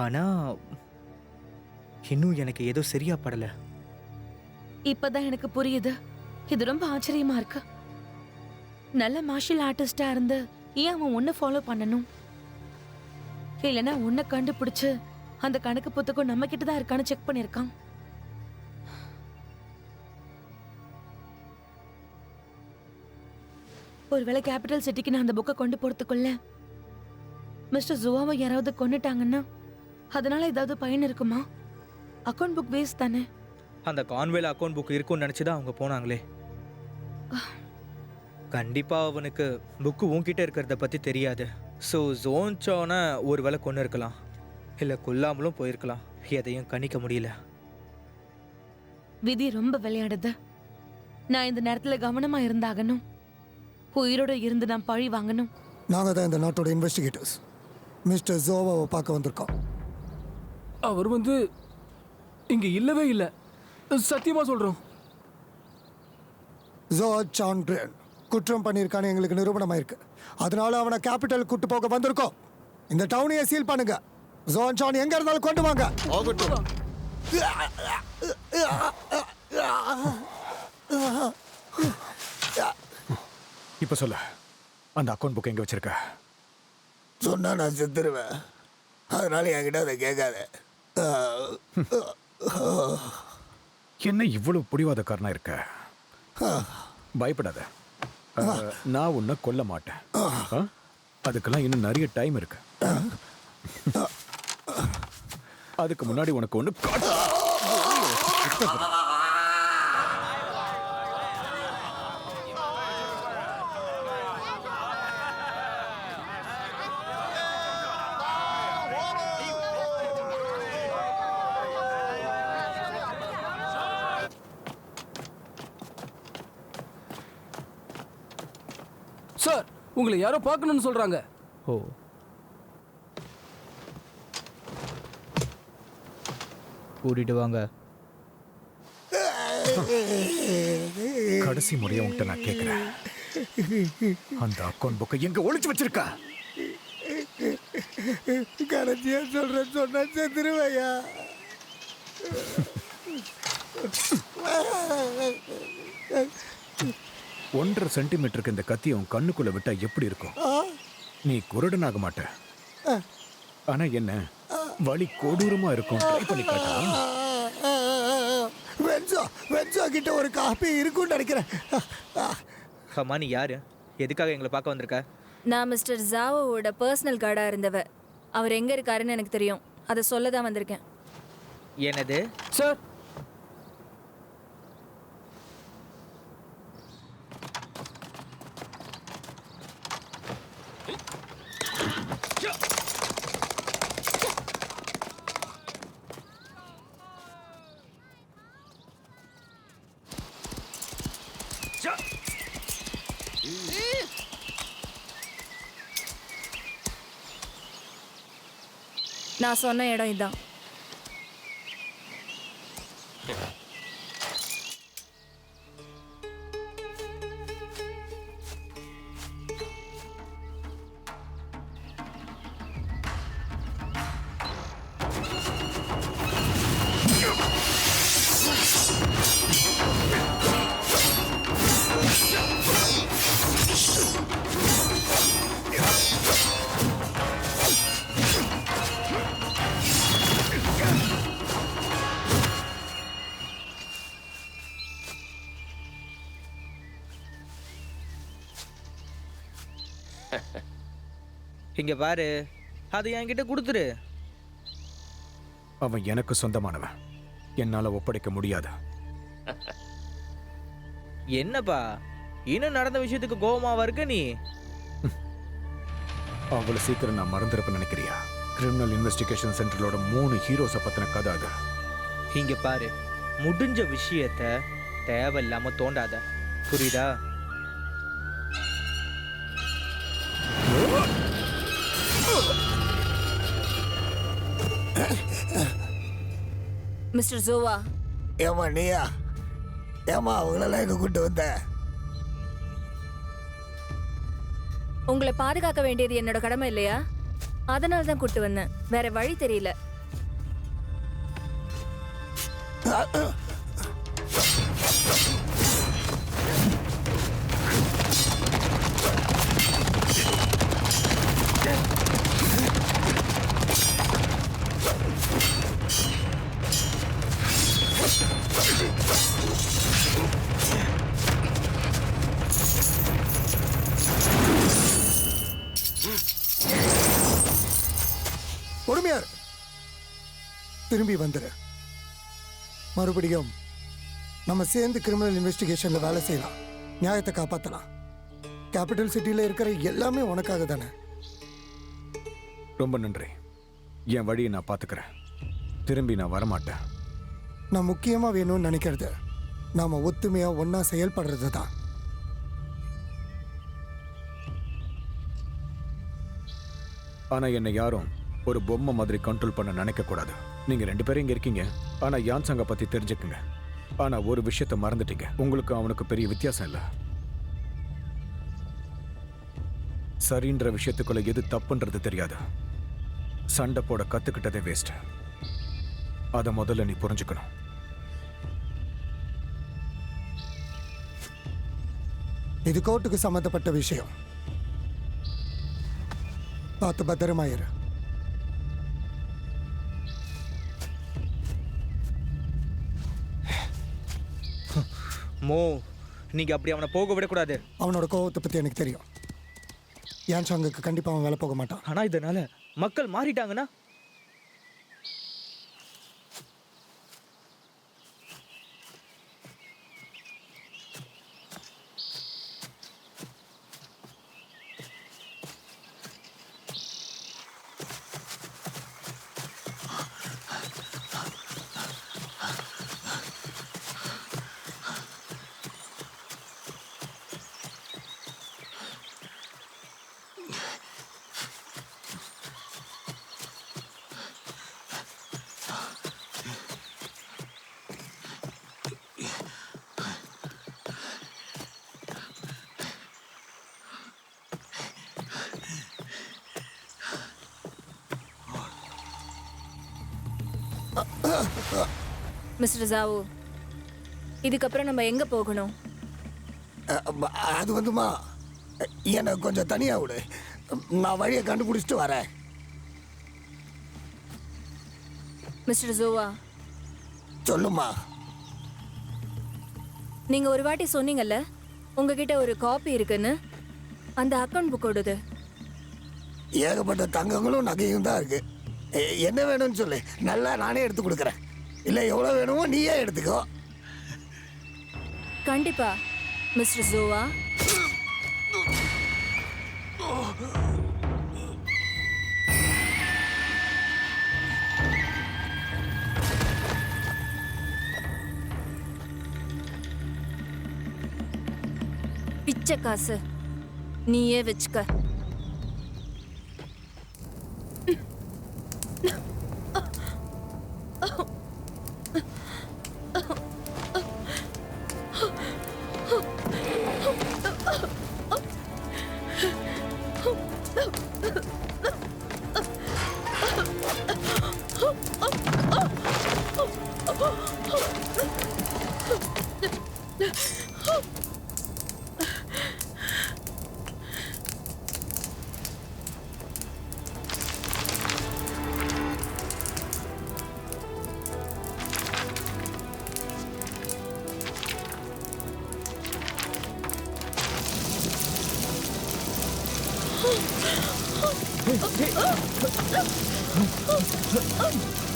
ஆனா இன்னும் எனக்கு ஏதோ சரியா படல. இப்பதான் எனக்கு புரியுது. இது ரொம்ப ஆச்சரியமா இருக்கு. நல்ல மார்ஷியல் ஆர்டிஸ்டா இருந்து ஏன் அவன் உன்னை ஃபாலோ பண்ணணும்? இல்லைன்னா உன்னை கண்டுபிடிச்சு அந்த கணக்கு புத்தகம் நம்ம கிட்ட தான் இருக்கான்னு செக் பண்ணிருக்கான். ஒருவேளை கேபிட்டல் சிட்டிக்கு நான் அந்த புக்கை கொண்டு போறதுக்குள்ள மிஸ்டர் ஜுவாவை யாராவது கொண்டுட்டாங்கன்னா அதனால ஏதாவது பயன் இருக்குமா? அக்கௌண்ட் புக் வேஸ்ட் தானே. அந்த கான்வேல அக்கௌண்ட் புக் இருக்கும்னு நினைச்சுதான் அவங்க போனாங்களே. கண்டிப்பா அவனுக்கு புக்கு உன்கிட்ட இருக்கிறத பத்தி தெரியாது. ஸோ ஜோன்சான ஒரு வேளை கொண்டு இருக்கலாம், இல்லை கொல்லாமலும் போயிருக்கலாம். எதையும் கணிக்க முடியல. விதி ரொம்ப விளையாடுது. நான் இந்த நேரத்துல கவனமா இருந்தாகணும். உயிரோட இருந்து நான் பழி வாங்கணும். நாங்க தான் இந்த நாட்டோட இன்வெஸ்டிகேட்டர்ஸ். மிஸ்டர் ஜோவாவை பார்க்க வந்திருக்கோம். அவர் இங்க இல்லவே இல்லை, சத்தியமா சொல்றோம். ஜோ சாண்ட்ரியன் குற்றம் பண்ணியிருக்கான்னு எங்களுக்கு நிரூபணமாயிருக்கு. அதனால அவனை கேபிட்டல் கூட்டு போக வந்திருக்கோம். இந்த டவுனையே சீல் பண்ணுங்க. ஜோன் சான் எங்க இருந்தாலும் கொண்டு வாங்க. இப்ப சொல்ல, அந்த அக்கௌண்ட் புக் எங்க வச்சிருக்க? சொன்னா நான் செத்துருவேன். அதனால என்கிட்ட அதை கேட்காத. என்ன இவ்வளவு புடிவாதக்காரனா இருக்க? பயப்படாத, நான் உன்னை கொல்ல மாட்டேன். அதுக்கெல்லாம் இன்னும் நிறைய டைம் இருக்கு. அதுக்கு முன்னாடி உனக்கு ஒண்ணு சார், உங்களை யாரோ பார்க்கணும்னு சொல்றாங்க. ஓ, கூட்டிட்டு வாங்க. கடைசி முறையை உன்கிட்ட நான் கேட்கிறேன், அந்த அக்கௌண்ட் புக்கை எங்க ஒளிச்சு வச்சிருக்கா? கடைசியா சொன்னா செத்துருவையா. 1.5 சென்டிமீட்டருக்கு இந்த கத்தியை உன் கண்ணுக்குள்ள விட்டா எப்படி இருக்கும்? நீ குருடனாக மாட்ட, ஆனா என்ன வலி கொடூரமா இருக்கும். ட்ரை பண்ணி காட்டா? வெஞ்சோ கிட்ட ஒரு காப்பி இருக்கும்னு நினைக்கிறேன். அம்மா, நீ யாரு? எதுக்காக எங்களை பார்க்க வந்திருக்க? நான் மிஸ்டர் ஜாவோவோட பர்சனல் கார்டாக இருந்தவ. அவர் எங்கே இருக்காருன்னு எனக்கு தெரியும். அதை சொல்ல தான் வந்திருக்கேன். என்னது சார்? நான் சொன்ன இடம் இதான். இங்க பாரு, அதை என்கிட்ட கொடுத்துரு. அவன் எனக்கு சொந்தமானவன், என்னால ஒப்படைக்க முடியாது. என்னப்பா, இன்னும் நடந்த விஷயத்துக்கு கோபமாவா இருக்க நீ? அவ்வளவு சீக்கிரம் நான் மறந்துருப்பேன் நினைக்கிறியா? கிரிமினல் இன்வெஸ்டிகேஷன் சென்டரோட 3 ஹீரோஸை பத்தின கதை அது. இங்க பாரு, முடிஞ்ச விஷயத்த தேவையில்லாம தோண்டாத, புரியுதா? மிஸ்டர் ஜோவா. ஏமா நீயா? ஏமா அவங்களெல்லாம் எங்க கூட்டு வந்த? உங்களை பாதுகாக்க வேண்டியது என்னோட கடமை இல்லையா? அதனால தான் கூட்டு வந்தேன். வேற வழி தெரியல. பொறுமையார், திரும்பி வந்துரு. மறுபடியும் நம்ம சேர்ந்து கிரிமினல் இன்வெஸ்டிகேஷன்ல வேலை செய்யலாம், நியாயத்தை காப்பாற்றலாம். கேபிட்டல் சிட்டியில் இருக்கிற எல்லாமே உனக்காக தானே. ரொம்ப நன்றி. என் வழியை நான் பார்த்துக்கிறேன். திரும்பி நான் வரமாட்டேன். நான் முக்கியமாக வேணும்னு நினைக்கிறது நாம் ஒத்துமையாக ஒன்றா செயல்படுறது தான். ஆனால் என்னை யாரும் ஒரு பொம்மை மாதிரி கண்ட்ரோல் பண்ண நினைக்கக்கூடாது. நீங்கள் 2 பேரும் இங்கே இருக்கீங்க, ஆனால் யான்சாங்கை பற்றி தெரிஞ்சுக்குங்க. ஆனால் ஒரு விஷயத்தை மறந்துட்டீங்க, உங்களுக்கு அவனுக்கு பெரிய வித்தியாசம் இல்லை. சரின்ற விஷயத்துக்குள்ள எது தப்புன்றது தெரியாது. சண்டை போட கற்றுக்கிட்டதே வேஸ்ட். அதை முதல்ல நீ புரிஞ்சுக்கணும். இது கோர்ட்டுக்கு சம்மந்தப்பட்ட விஷயம். பார்த்து பத்திரமாயிரு. மோ, நீங்கள் அப்படி அவனை போக விடக்கூடாது. அவனோட கோவத்தை பற்றி எனக்கு தெரியும். யான் சாங்குக்கு கண்டிப்பாக அவன் வேலை போக மாட்டான். ஆனால் இதனால் மக்கள் மாறிட்டாங்கன்னா மிஸ்டர் ஜாவோ, இதுக்கப்புறம் நம்ம எங்கே போகணும்? அது வந்துமா, எனக்கு கொஞ்சம் தனியாக விடு. நான் வழியை கண்டுபிடிச்சிட்டு வரேன். மிஸ்டர் ஜோவா, சொல்லுமா. நீங்கள் ஒரு வாட்டி சொன்னீங்கல்ல உங்ககிட்ட ஒரு காப்பி இருக்குன்னு. அந்த அக்கௌண்ட் புக்கோடது. ஏகப்பட்ட தங்கங்களும் நகையும் தான் இருக்கு. என்ன வேணும்னு சொல்லு, நல்லா நானே எடுத்து கொடுக்குறேன். இல்லை எவ்வளோ வேணுமோ நீயே எடுத்துக்கோ. கண்டிப்பா மிஸ்டர் ஜோவா. பிச்சை காசு நீயே வச்சுக்க.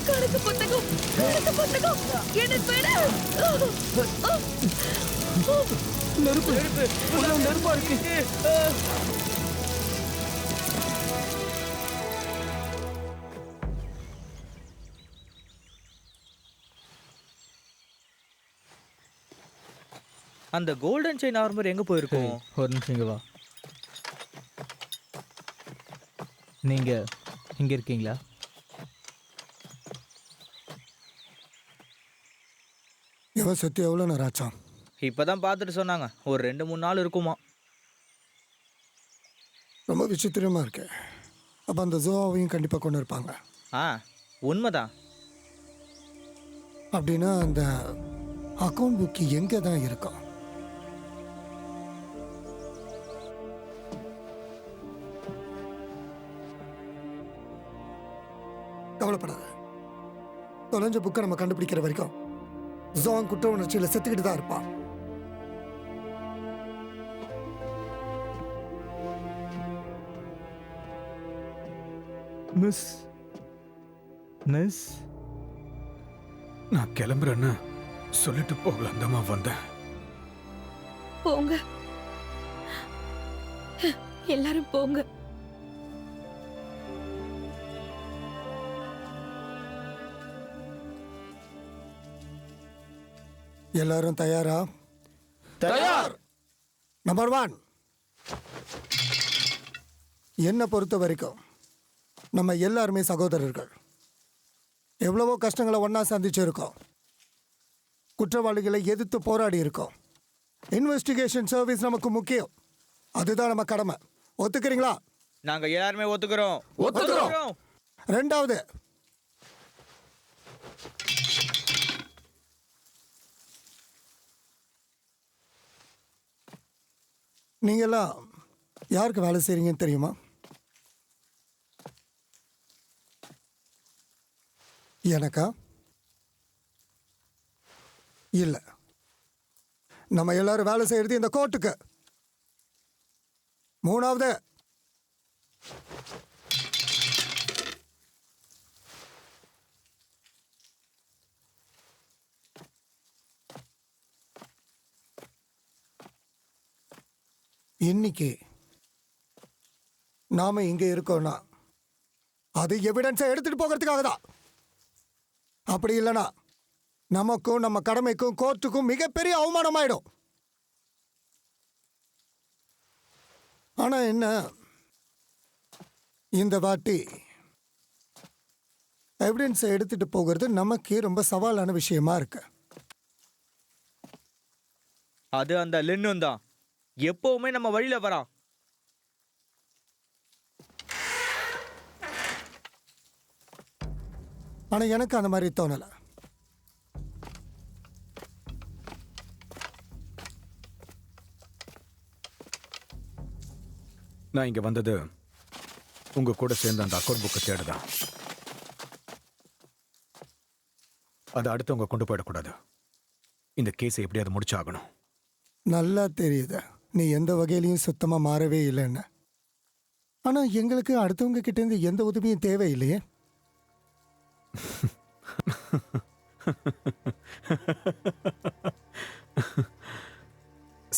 கணக்கு புத்தகம் என்ன பேரு? நெருப்பு உள்ள நெருப்பா இருக்கு. அந்த கோல்டன் செயின் ஆர்மர் எங்கே போயிருக்கோம்? ஒரு நிமிஷம் இங்கே வா. நீங்கள் இங்கே இருக்கீங்களா? இவன் சத்து எவ்வளோ நேரம் ஆச்சான்? இப்போ தான் பார்த்துட்டு சொன்னாங்க, ஒரு 2-3 நாள் இருக்குமா. ரொம்ப விசித்திரமா இருக்கு. அப்போ அந்த ஜோவாவையும் கண்டிப்பாக கொண்டு இருப்பாங்க. ஆ உண்மைதான். அப்படின்னா அந்த அக்கௌண்ட் புக்கு எங்கே தான் இருக்கும்? கவலைப்படாத, தொலைஞ்ச புக்கை நம்ம கண்டுபிடிக்கிற வரைக்கும் ஜோன் குற்ற உணர்ச்சியில் செத்துக்கிட்டு தான் இருப்பான். மிஸ் மிஸ் நான் கிளம்புறேன்னு சொல்லிட்டு போகலாம் தாம்மா வந்தேன். போங்க, எல்லாரும் போங்க. எல்லாரும் தயாரா? தயார். நம்பர் 1, என்னை பொறுத்த வரைக்கும் நம்ம எல்லாருமே சகோதரர்கள். எவ்வளவோ கஷ்டங்களை ஒன்றா சந்திச்சிருக்கோம். குற்றவாளிகளை எதிர்த்து போராடி இருக்கோம். இன்வெஸ்டிகேஷன் சர்வீஸ் நமக்கு முக்கியம். அதுதான் நம்ம கடமை. ஒத்துக்கிறீங்களா? நாங்கள் எல்லாருமே ஒத்துக்கிறோம். ஒத்துக்கிறோம். 2வது, நீங்கெல்லாம் யாருக்கு வேலை செய்றீங்கன்னு தெரியுமா? எனக்கா? இல்லை, நம்ம எல்லாரும் வேலை செய்யறது இந்த கோர்ட்டுக்கு. மூணாவது, இன்னைக்கு நாம இங்க இருக்கோம்னா அது எவிடன்ஸை எடுத்துட்டு போகிறதுக்காக தான். அப்படி இல்லைனா நமக்கும் நம்ம கடமைக்கும் கோர்ட்டுக்கும் மிகப்பெரிய அவமானமாயிடும். ஆனா என்ன, இந்த வாட்டி எவிடன்ஸை எடுத்துட்டு போகிறது நமக்கு ரொம்ப சவாலான விஷயமா இருக்கு. அது அந்த லின்னும் தான் எப்பவுமே நம்ம வழியில வரான். ஆனா எனக்கு அந்த மாதிரி தோணல. நான் இங்க வந்தது உங்க கூட சேர்ந்த அந்த அக்கௌண்ட் புக்கை தேடுதான். அதை அடுத்தவங்க கொண்டு போயிடக்கூடாது. இந்த கேஸை எப்படியாவது முடிச்சாகணும். நல்லா தெரியுது நீ எந்த வகையிலையும் சுத்தமா மாறவே இல்லைன்னு. ஆனா எங்களுக்கு அடுத்தவங்க கிட்ட இருந்து எந்த உதவியும் தேவையில்லையே.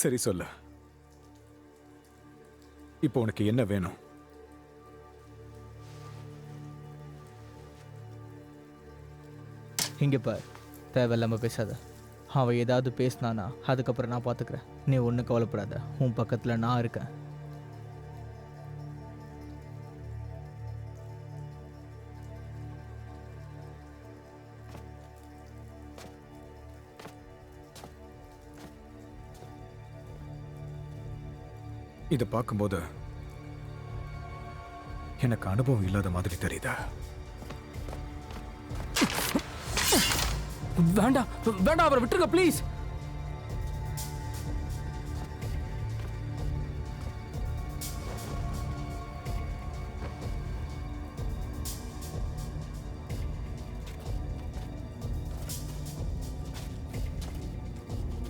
சரி சொல்லு, இப்போ உனக்கு என்ன வேணும்? இங்கே பார், தேவையில்லாமல் பேசாத. அவன் ஏதாவது பேசினானா அதுக்கப்புறம் நான் பார்த்துக்கிறேன். நீ ஒன்றும் கவலைப்படாத, உன் பக்கத்தில் நான் இருக்கேன். இதை பார்க்கும்போது எனக்கு அனுபவம் இல்லாத மாதிரி தெரியுதா? வேண்டாம் வேண்டாம், அவரை விட்டுருங்க ப்ளீஸ்.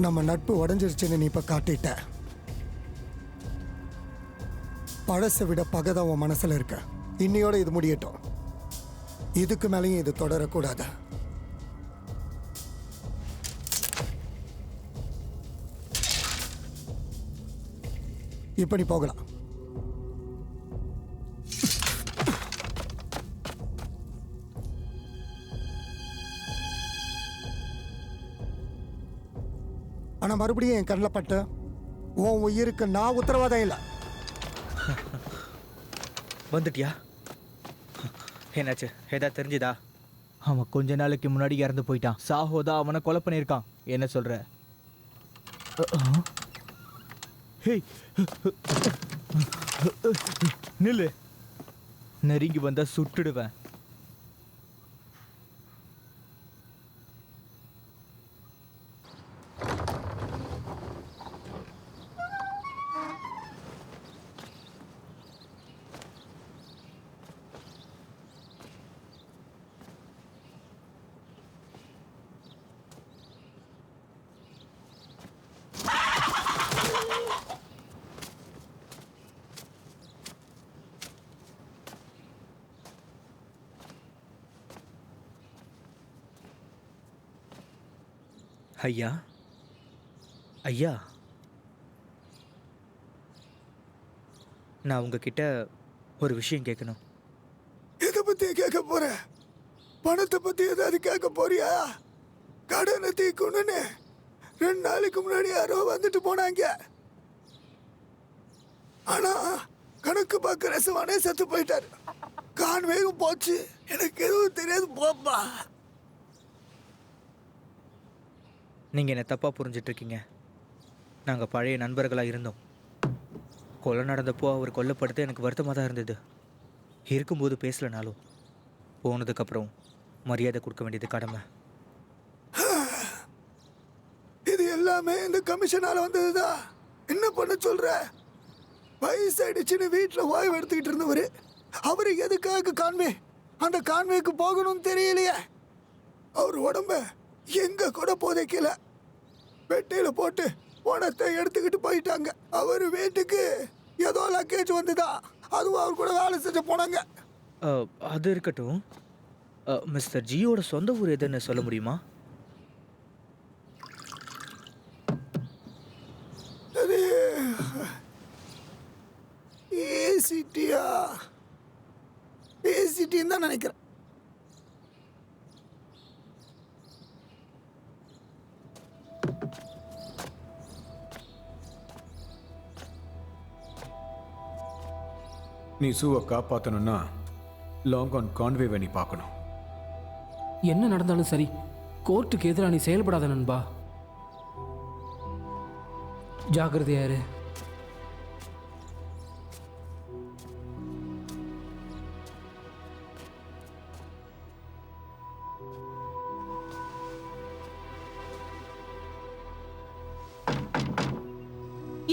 நம்ம நட்பு உடஞ்சிருச்சுன்னு நீ இப்ப காட்டிட்ட. பழசை விட பகைதான் உன் மனசுல இருக்க. இன்னையோட இது முடியட்டும். இதுக்கு மேலேயும் இது தொடரக்கூடாது. இப்ப நீ போகலாம். ஆனா மறுபடியும் என் கண்ணில் பட்ட உன் உயிருக்கு நான் உத்தரவாதம் இல்லை. வந்துட்டியா? என்னாச்சு? ஏதாவது தெரிஞ்சுதா? அவன் கொஞ்ச நாளைக்கு முன்னாடி இறந்து போயிட்டான். சாஹோதா அவனை கொலை பண்ணியிருக்கான். என்ன சொல்ற? ஹேய், நில்லு. நெருங்கி வந்தா சுட்டுடுவேன். ஐயா, ஐயா, நான் உங்ககிட்ட ஒரு விஷயம் கேட்கணும். எதை பத்தி கேட்க போற? பணத்தை பத்தி ஏதாவது கேட்க போறியா? கடனை தீக்கணும்னு 2 நாளைக்கு முன்னாடி யாரோ வந்துட்டு போனாங்க. ஆனா கணக்கு பார்க்க ரசவானே செத்து போயிட்டாரு. கான்வேகும் போச்சு. எனக்கு எதுவும் தெரியாது. போப்பா. நீங்கள் என்னை தப்பாக புரிஞ்சிட்ருக்கீங்க. நாங்கள் பழைய நண்பர்களாக இருந்தோம். கொலை நடந்தப்போ அவர் கொல்லப்படுத்து எனக்கு வருத்தமாக தான் இருந்தது. இருக்கும்போது பேசலனாலும் போனதுக்கப்புறம் மரியாதை கொடுக்க வேண்டியது கடமை. இது எல்லாமே இந்த கமிஷனால வந்ததுதான். என்ன பண்ண சொல்ற? வயசாயிடுச்சுன்னு வீட்டில் ஓய்வு எடுத்துக்கிட்டு இருந்தவர் அவரு எதுக்காக அந்த கான்வேக்கு போகணும்னு தெரியலையே. அவர் உடம்ப எங்க கூட போதைக்கல. பெட்டையில போட்டு பணத்தை எடுத்துக்கிட்டு போயிட்டாங்க. அவர் வீட்டுக்கு ஏதோ லக்கேஜ் வந்துதா, அதுவும் அவர் கூட வேலை செஞ்ச போனாங்க. அது இருக்கட்டும். மிஸ்டர் ஜியோட சொந்த ஊர் எதுன்னு சொல்ல முடியுமா? அது ஏசிட்டியா, ஏசிட்டின்னு தான் நினைக்கிறேன். நீ சூவை காப்பாற்றணும்னா லாங் கான்வேவை நீ பார்க்கணும். என்ன நடந்தாலும் சரி, கோர்ட்டுக்கு எதிராக நீ செயல்படாத நண்பா. ஜாக்கிரதையாரு.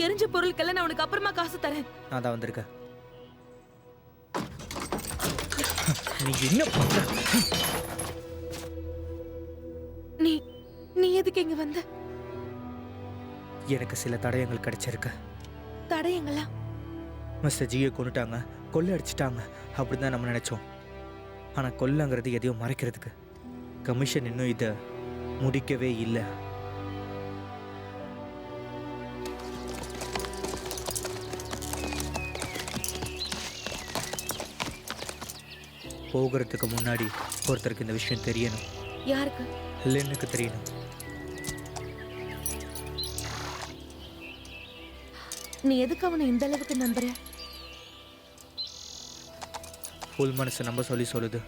எரிஞ்ச பொருளுக்கெல்லாம் நான் உனக்கு அப்புறமா காசு தரேன். நான் தான் வந்திருக்கேன். நீ என்ன பண்ற? நீ நீ எதுக்கு இங்க வந்த? எனக்கு சில தடயங்கள் கிடைச்சிருக்கு. தடயங்களா? மிஸ்டர் ஜியை கொண்டுட்டாங்க, கொள்ளை அடிச்சிட்டாங்க அப்படிதான் நம்ம நினைச்சோம். ஆனா கொல்லைங்கிறது எதையும் மறைக்கிறதுக்கு. கமிஷன் இன்னும் இதை முடிக்கவே இல்லை. போகிறதுக்கு முன்னாடி ஒருத்தருக்கு இந்த விஷயம் தெரியணும். யாருக்கு? லின்னுக்கு தெரியணும். நீ எதுக்கு அவனை இந்த அளவுக்கு நம்புற? புல் மனசை நம்ப சொல்லி சொல்லுது.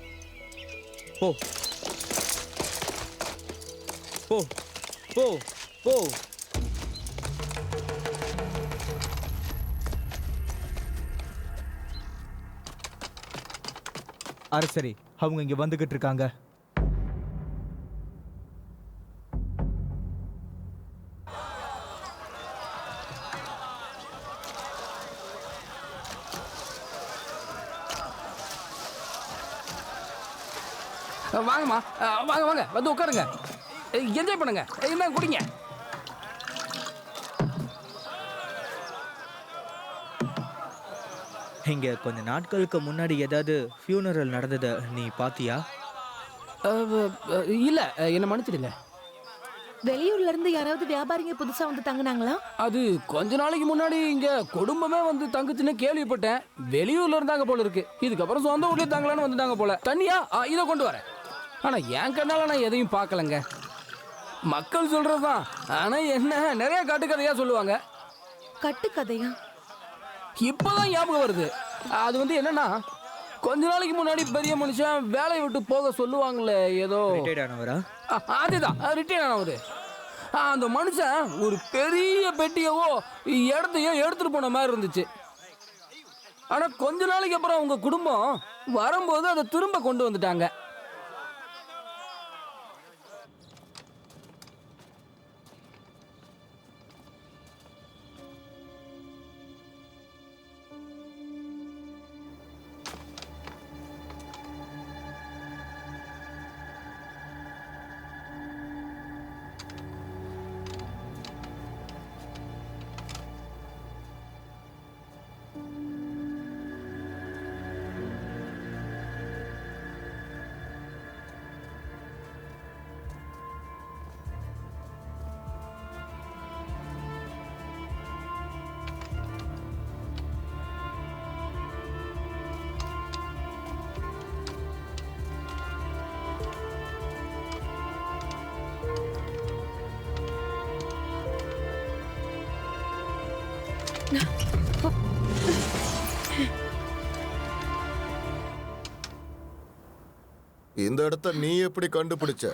போ போ போ போ. அரசரி, அவங்க இங்க வந்துகிட்டு இருக்காங்க. வாங்கம்மா, வாங்க வாங்க, வந்து உட்காருங்க, என்ஜாய் பண்ணுங்க, என்ன குடிங்க. இங்க கொஞ்ச நாட்களுக்கு முன்னாடி ஏதாவது ஃபியூனரல் நடந்ததை நீ பாத்தியா? இல்ல, என்ன மன்னிச்சிடுங்க. வெளியூர்ல இருந்து யாராவது வியாபாரிங்க புதுசா வந்து தங்குனாங்களா? அது கொஞ்ச நாளைக்கு முன்னாடி இங்க குடும்பமே வந்து தங்குச்சுன்னு கேள்விப்பட்டேன். வெளியூர்ல இருந்தாங்க போல இருக்கு. இதுக்கப்புறம் சொந்த ஊர்லயே தங்கலான்னு வந்துட்டாங்க போல. தண்ணியா? இதை கொண்டு வரேன். ஆனா என் கண்ணால நான் எதையும் பார்க்கலங்க. மக்கள் சொல்றதுதான். ஆனா என்ன நிறைய கட்டுக்கதையா சொல்லுவாங்க. கட்டுக்கதையா? இப்பதான் ஞாபகம் வருது. அது வந்து என்னன்னா, கொஞ்ச நாளைக்கு முன்னாடி பெரிய மனுஷன் வேலையை விட்டு போக சொல்லுவாங்களே, ஏதோ அதுதான் ரிட்டையர் ஆனவரு. அந்த மனுஷன் ஒரு பெரிய பெட்டியவோ இடத்தையோ எடுத்துட்டு போன மாதிரி இருந்துச்சு. ஆனா கொஞ்ச நாளைக்கு அப்புறம் அவங்க குடும்பம் வரும்போது அதை திரும்ப கொண்டு வந்துட்டாங்க. இந்த இடத்த நீ எப்படி கண்டுபிடிச்ச?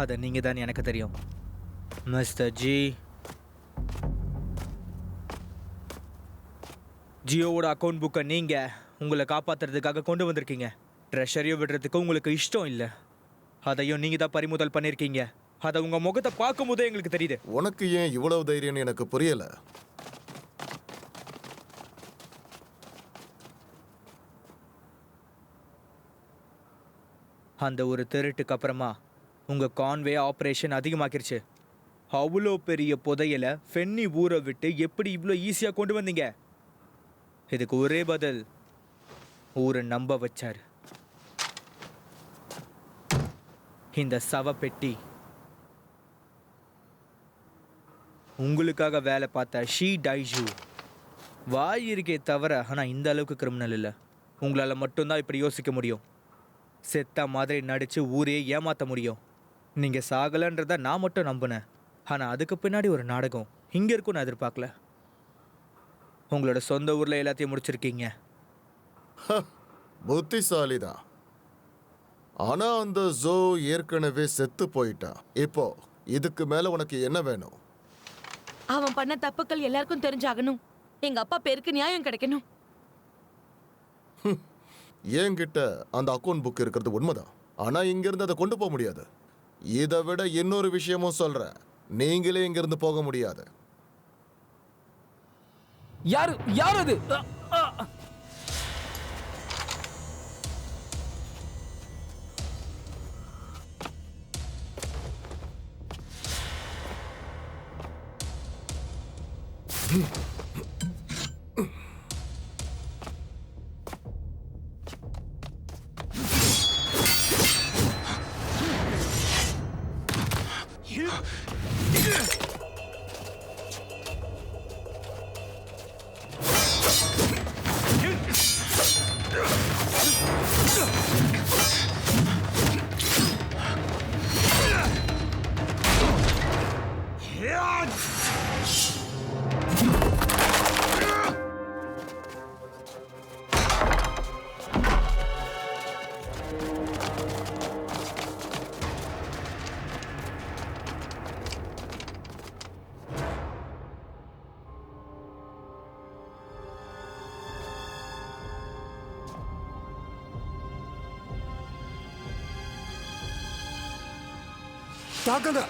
அதை நீங்க தான் எனக்கு தெரியும் மிஸ்டர் ஜி. ஜியோவோட அக்கௌண்ட் புக்கை நீங்க உங்களை காப்பாத்துறதுக்காக கொண்டு வந்திருக்கீங்க. ட்ரெஷரியை விடுறதுக்கு உங்களுக்கு இஷ்டம் இல்லை. அதையும் நீங்க தான் பறிமுதல் பண்ணிருக்கீங்க. அதை உங்க முகத்தை பார்க்கும் போதே எங்களுக்கு தெரியுது. உனக்கு ஏன் இவ்வளவு தைரியம்னு எனக்கு புரியல. அந்த ஒரு திருட்டுக்கு அப்புறமா உங்கள் கான்வே ஆப்ரேஷன் அதிகமாக்கிருச்சு. அவ்வளோ பெரிய புதையலை ஃபென்னி ஊரை விட்டு எப்படி இவ்வளோ ஈஸியாக கொண்டு வந்தீங்க? இதுக்கு ஒரே பதில், ஊரை நம்ப வச்சார். இந்த சவப்பெட்டி உங்களுக்காக வேலை பார்த்த ஷீ டைஜூ. வாய் இருக்கே தவிர ஆனால் இந்த அளவுக்கு கிரிமினல் இல்லை. உங்களால் மட்டும்தான் இப்படி யோசிக்க முடியும். செத்த மாதிரி நடித்து ஊரே ஏமாற்ற முடியும். நீங்கள் சாகலைன்றத நான் மட்டும் நம்பினேன். ஆனால் அதுக்கு பின்னாடி ஒரு நாடகம் இங்கே இருக்கும் நான் எதிர்பார்க்கல. உங்களோட சொந்த ஊரில் எல்லாத்தையும் முடிச்சிருக்கீங்க. புத்திசாலி தான். ஆனா அந்த ஜோ ஏற்கனவே செத்து போயிட்டான். இப்போ இதுக்கு மேல உனக்கு என்ன வேணும்? அவன் பண்ண தப்புக்கள் எல்லாருக்கும் தெரிஞ்சாகணும். எங்க அப்பா பேருக்கு நியாயம் கிடைக்கணும். என்கிட்ட அந்த அக்கௌண்ட் புக் இருக்கிறது உண்மைதான். ஆனா இங்க இருந்து அதை கொண்டு போக முடியாது. இதை விட இன்னொரு விஷயமும் சொல்றேன், நீங்களே இங்க இருந்து போக முடியாது. யார் அது? தாக்குங்க.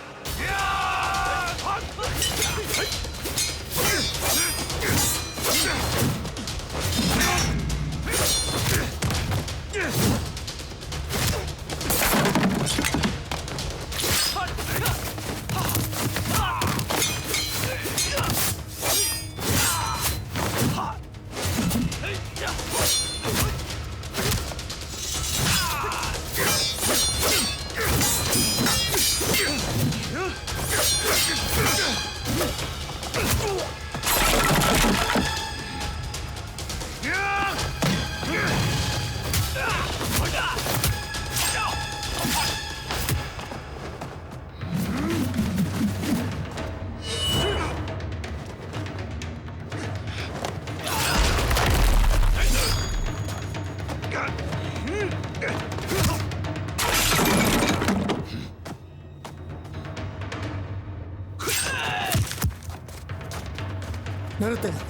நிறுத்துங்க.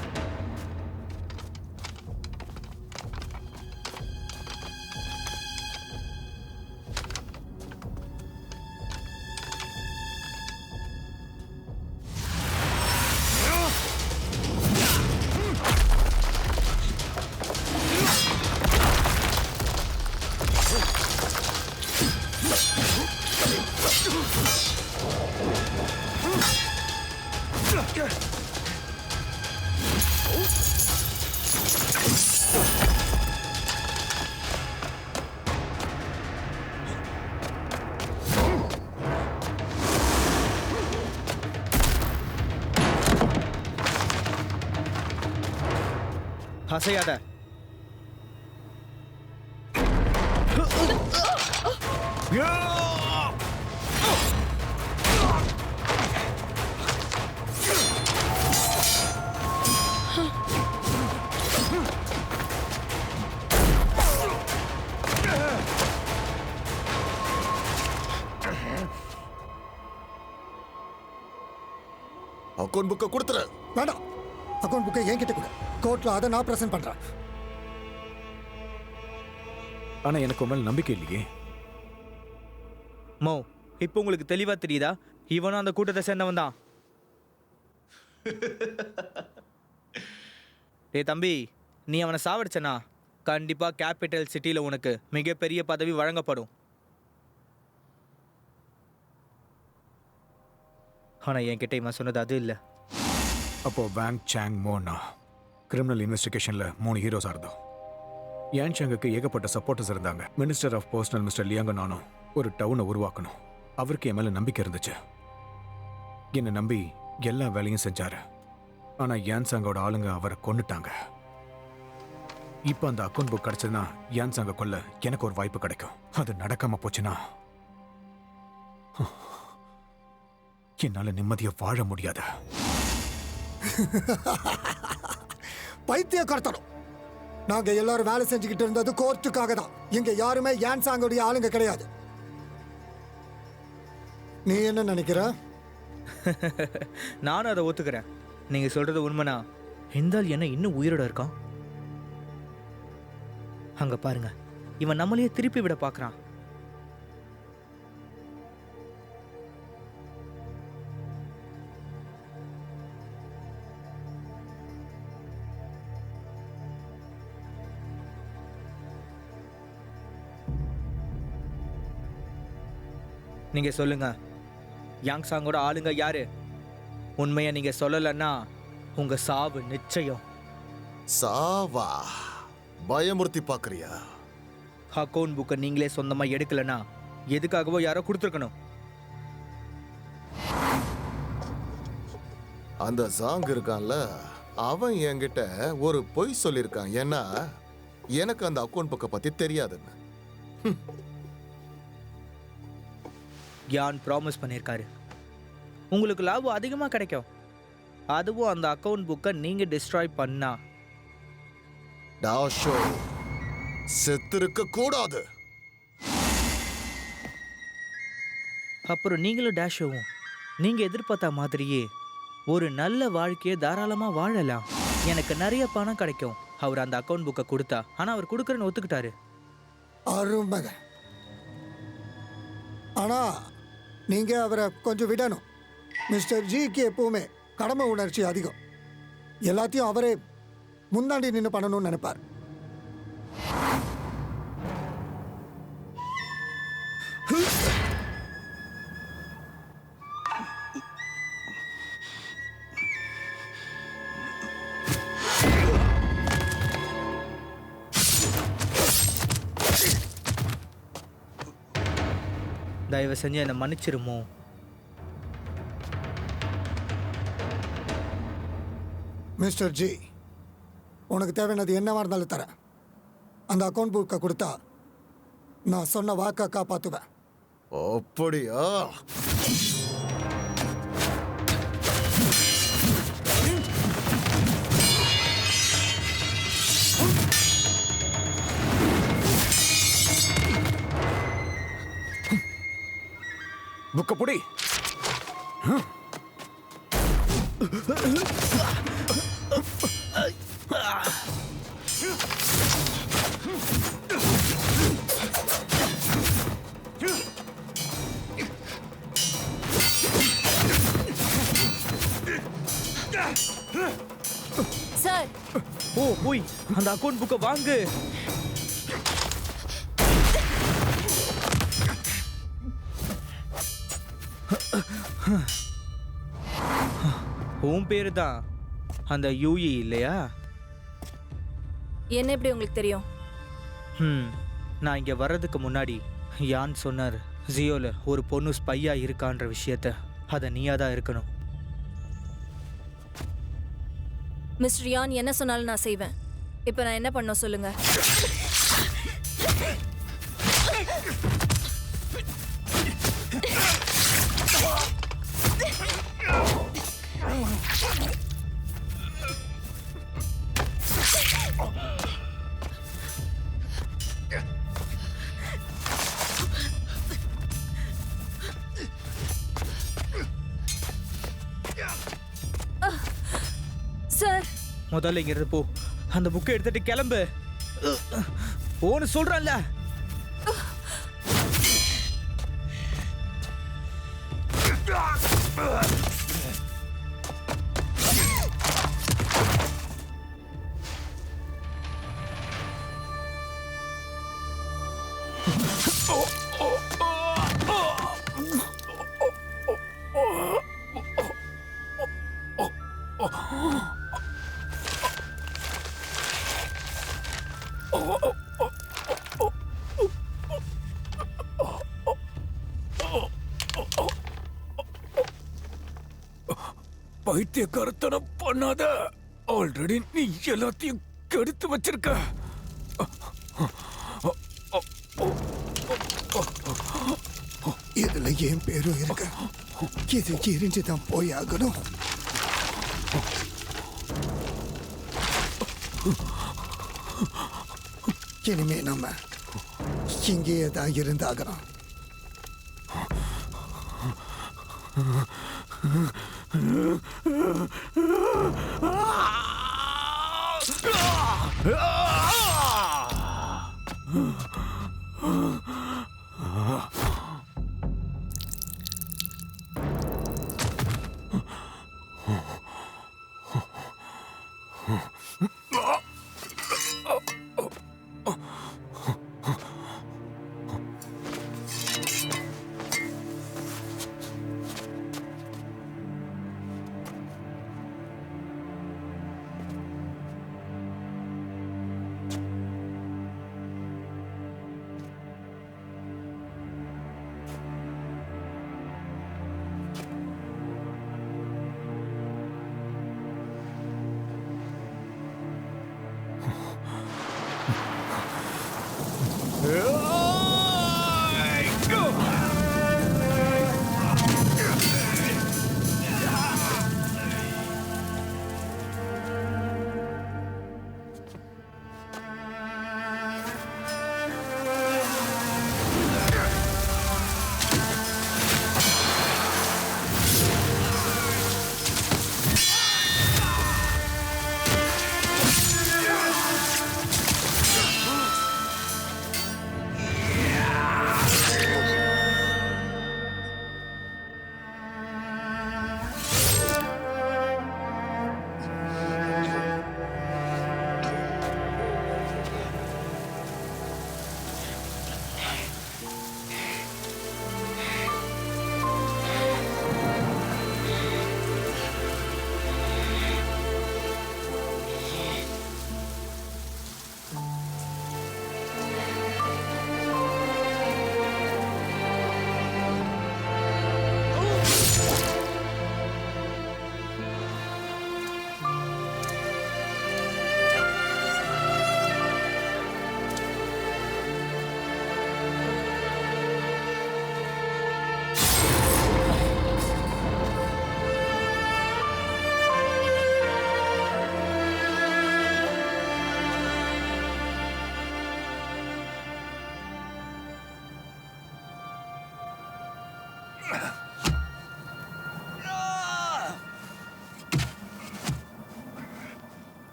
அசையாத. அக்கௌண்ட் புக்கை கொடுத்துரு. வேண்டாம், அக்கௌண்ட் புக்கை என்கிட்ட கொடு. கோர்ட்ல அதை நான் பிரசன்ட் பண்றேன். ஆனா எனக்கு மேல நம்பிக்கை இல்லையே. மோ, இப்போ உங்களுக்கு தெளிவா தெரியுதா? இவனும் அந்த கூட்டத்தை சேர்ந்தவன் தான். ஏய் தம்பி, நீ அவனை சாவடிச்சனா கண்டிப்பா கேபிட்டல் சிட்டியில் உனக்கு மிகப்பெரிய பதவி வழங்கப்படும். ஆனால் என்கிட்ட இவன் சொன்னது அது இல்லை. அப்போ வேங் சாங் மோனா கிரிமினல் இன்வெஸ்டிகேஷனில் 3 ஹீரோஸாக இருந்தோம். யான் சாங்குக்கு ஏகப்பட்ட சப்போர்ட்டர்ஸ் இருந்தாங்க. மினிஸ்டர் ஆஃப் பர்சனல் மிஸ்டர் லியாங்க நானும் ஒரு டவுனை உருவாக்கணும். அவருக்கு என் மேலே நம்பிக்கை இருந்துச்சு. என்னை நம்பி எல்லா வேலையும் செஞ்சாரு. ஆனால் யான் சாங்கோட ஆளுங்க அவரை கொன்னுட்டாங்க. இப்போ அந்த அக்கௌண்ட் புக் கிடைச்சதுன்னா யான் சாங்க கொல்ல எனக்கு ஒரு வாய்ப்பு கிடைக்கும். அது நடக்காம போச்சுன்னா என்னால நிம்மதியா வாழ முடியாது. பைத்திய கடத்தணும். நாங்க எல்லாரும் வேலை செஞ்சுக்கிட்டு இருந்தது கோர்ட்டுக்காக தான். இங்க யாருமே யான் சாங்கோடைய ஆளுங்க கிடையாது. நீ என்ன நினைக்கிற? நானும் அதை ஒத்துக்கிறேன். நீங்க சொல்றது உண்மைனா இந்த ஆள் என்ன இன்னும் உயிரோட இருக்கான்? அங்க பாருங்க, இவன் நம்மளையே திருப்பி விட பார்க்கறான். நீங்க சொல்லுங்க, யாங் சாங்கோட ஆளுங்க யாரு? உண்மையை நீங்க சொல்லலைன்னா உங்க சாவு நிச்சயம். சாவா? பயமுறுத்தி பாக்குறியா? அக்கௌண்ட் புக்கை நீங்களே சொந்தமா எடுக்கலன்னா எதுக்காகவோ யாரோ கொடுத்துருக்கணும். அந்த சாங் இருக்கான்ல, அவன் என்கிட்ட ஒரு பொய் சொல்லியிருக்கான். ஏன்னா எனக்கு அந்த அக்கௌண்ட் புக்கை பத்தி தெரியாதுன்னு. யான் ப்ராமிஸ் பண்ணியிருக்காரு, உங்களுக்கு லாபம் அதிகமாக கிடைக்கும். அதுவும் அந்த அக்கௌண்ட் புக்கை நீங்க டிஸ்ட்ராய் பண்ணா. டாஷோ செத்திருக்க கூடாது. அப்புறம் நீங்களும் டேஷோவும் நீங்க எதிர்பார்த்த மாதிரியே ஒரு நல்ல வாழ்க்கையை தாராளமா வாழலாம். எனக்கு நிறைய பணம் கிடைக்கும் அவர் அந்த அக்கௌண்ட் புக்கை கொடுத்தா. ஆனா அவர் கொடுக்குறேன்னு ஒத்துக்கிட்டாரு. அருமக. ஆனா நீங்க அவரை கொஞ்சம் விடணும். மிஸ்டர் ஜிக்கு எப்பவுமே கடமை உணர்ச்சி அதிகம். எல்லாத்தையும் அவரே முன்னாடி நின்று பண்ணணும்னு நினைப்பார். தயவு செஞ்சு என்னை மன்னிச்சிருமோ? மிஸ்டர் ஜி, உனக்கு தேவையானது என்னவா இருந்தாலும் தரேன். அந்த அக்கௌண்ட் புக்கை கொடுத்தா நான் சொன்ன வாக்கை காப்பாற்றுவேன். அப்படியா? புக்க புடி. சார், ஓ போய் அந்த அக்கௌண்ட் புக்கை வாங்கு. உன் பேரு தான் அந்த யூஇ இல்லையா? என்ன எப்படி உங்களுக்கு தெரியும்? நான் இங்கே வர்றதுக்கு முன்னாடி யான் சொன்னார், ஜியோல ஒரு பொண்ணு ஸ்பையா இருக்கான்ற விஷயத்த. அதை நீயா தான் இருக்கணும். மிஸ்டர் யான் என்ன சொன்னாலும் நான் செய்வேன். இப்போ நான் என்ன பண்ண சொல்லுங்க? சார், முதல்ல இங்க இருந்து போ. அந்த புக்கை எடுத்துட்டு கிளம்பு. போன்னு சொல்றேன்ல. பைத்தியக்காரத்தனம் பண்ணாத. ஆல்ரெடி நீ எல்லாத்தையும் கெடுத்து வச்சிருக்க. இதுல என் பேரும் இருக்கு. இது எரிஞ்சுதான் போய் ஆகணும். இனிமே நம்ம இங்கேயே தான் இருந்தாகணும்.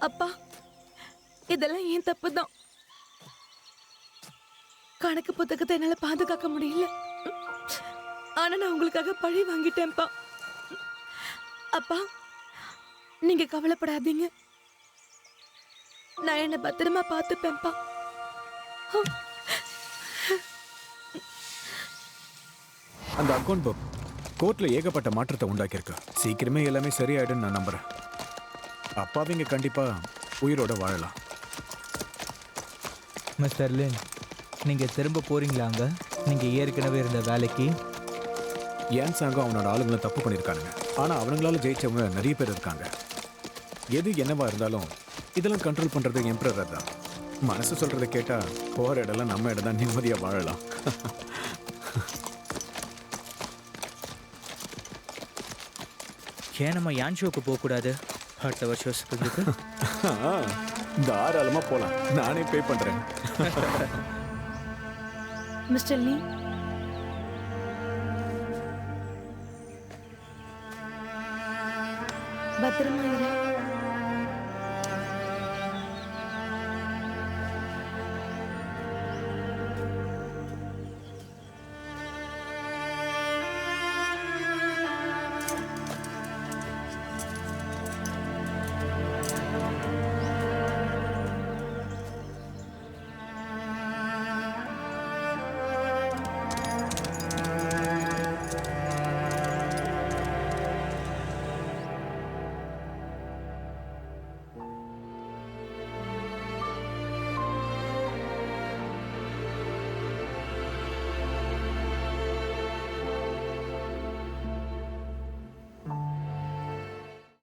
அப்பா, இதெல்லாம் ஏன் தப்பு தான். கணக்கு புத்தகத்தை என்னால பாதுகாக்க முடியல. ஆனா நான் உங்களுக்காக பழி வாங்கிட்டேன்ப்பா. அப்பா, நீங்க கவலைப்படாதீங்க. நான் என்ன பத்திரமா பார்த்துப்பேன்ப்பா. அந்த அக்கௌண்ட் புக் கோர்ட்ல ஏகப்பட்ட மாற்றத்தை உண்டாக்கியிருக்கு. சீக்கிரமே எல்லாமே சரியாயிடுன்னு நான் நம்புறேன். அப்பாவிங்க கண்டிப்பா உயிரோட வாழலாம். மிஸ்டர் லின், நீங்கள் திரும்ப போகிறீங்களாங்க நீங்கள் ஏற்கனவே இருந்த வேலைக்கு? ஏன் சாங்கும் அவனோட ஆளுங்களும் தப்பு பண்ணியிருக்கானுங்க. ஆனா அவனுங்களால ஜெயிச்சவங்க நிறைய பேர் இருக்காங்க. எது என்னவா இருந்தாலும் இதெல்லாம் கண்ட்ரோல் பண்றது எம்பரர் தான். மனசு சொல்றதை கேட்டா போற இடம்லாம் நம்ம இடம் தான், நிம்மதியா வாழலாம். ஏன் நம்ம யான் ஷோக்கு போகக்கூடாது அடுத்த வருஷம் ஸ்பிரிங்குக்கு? தாராளமா போலாம், நானே பே பண்றேன். மிஸ்டர் லீ, பத்திரமா இரு.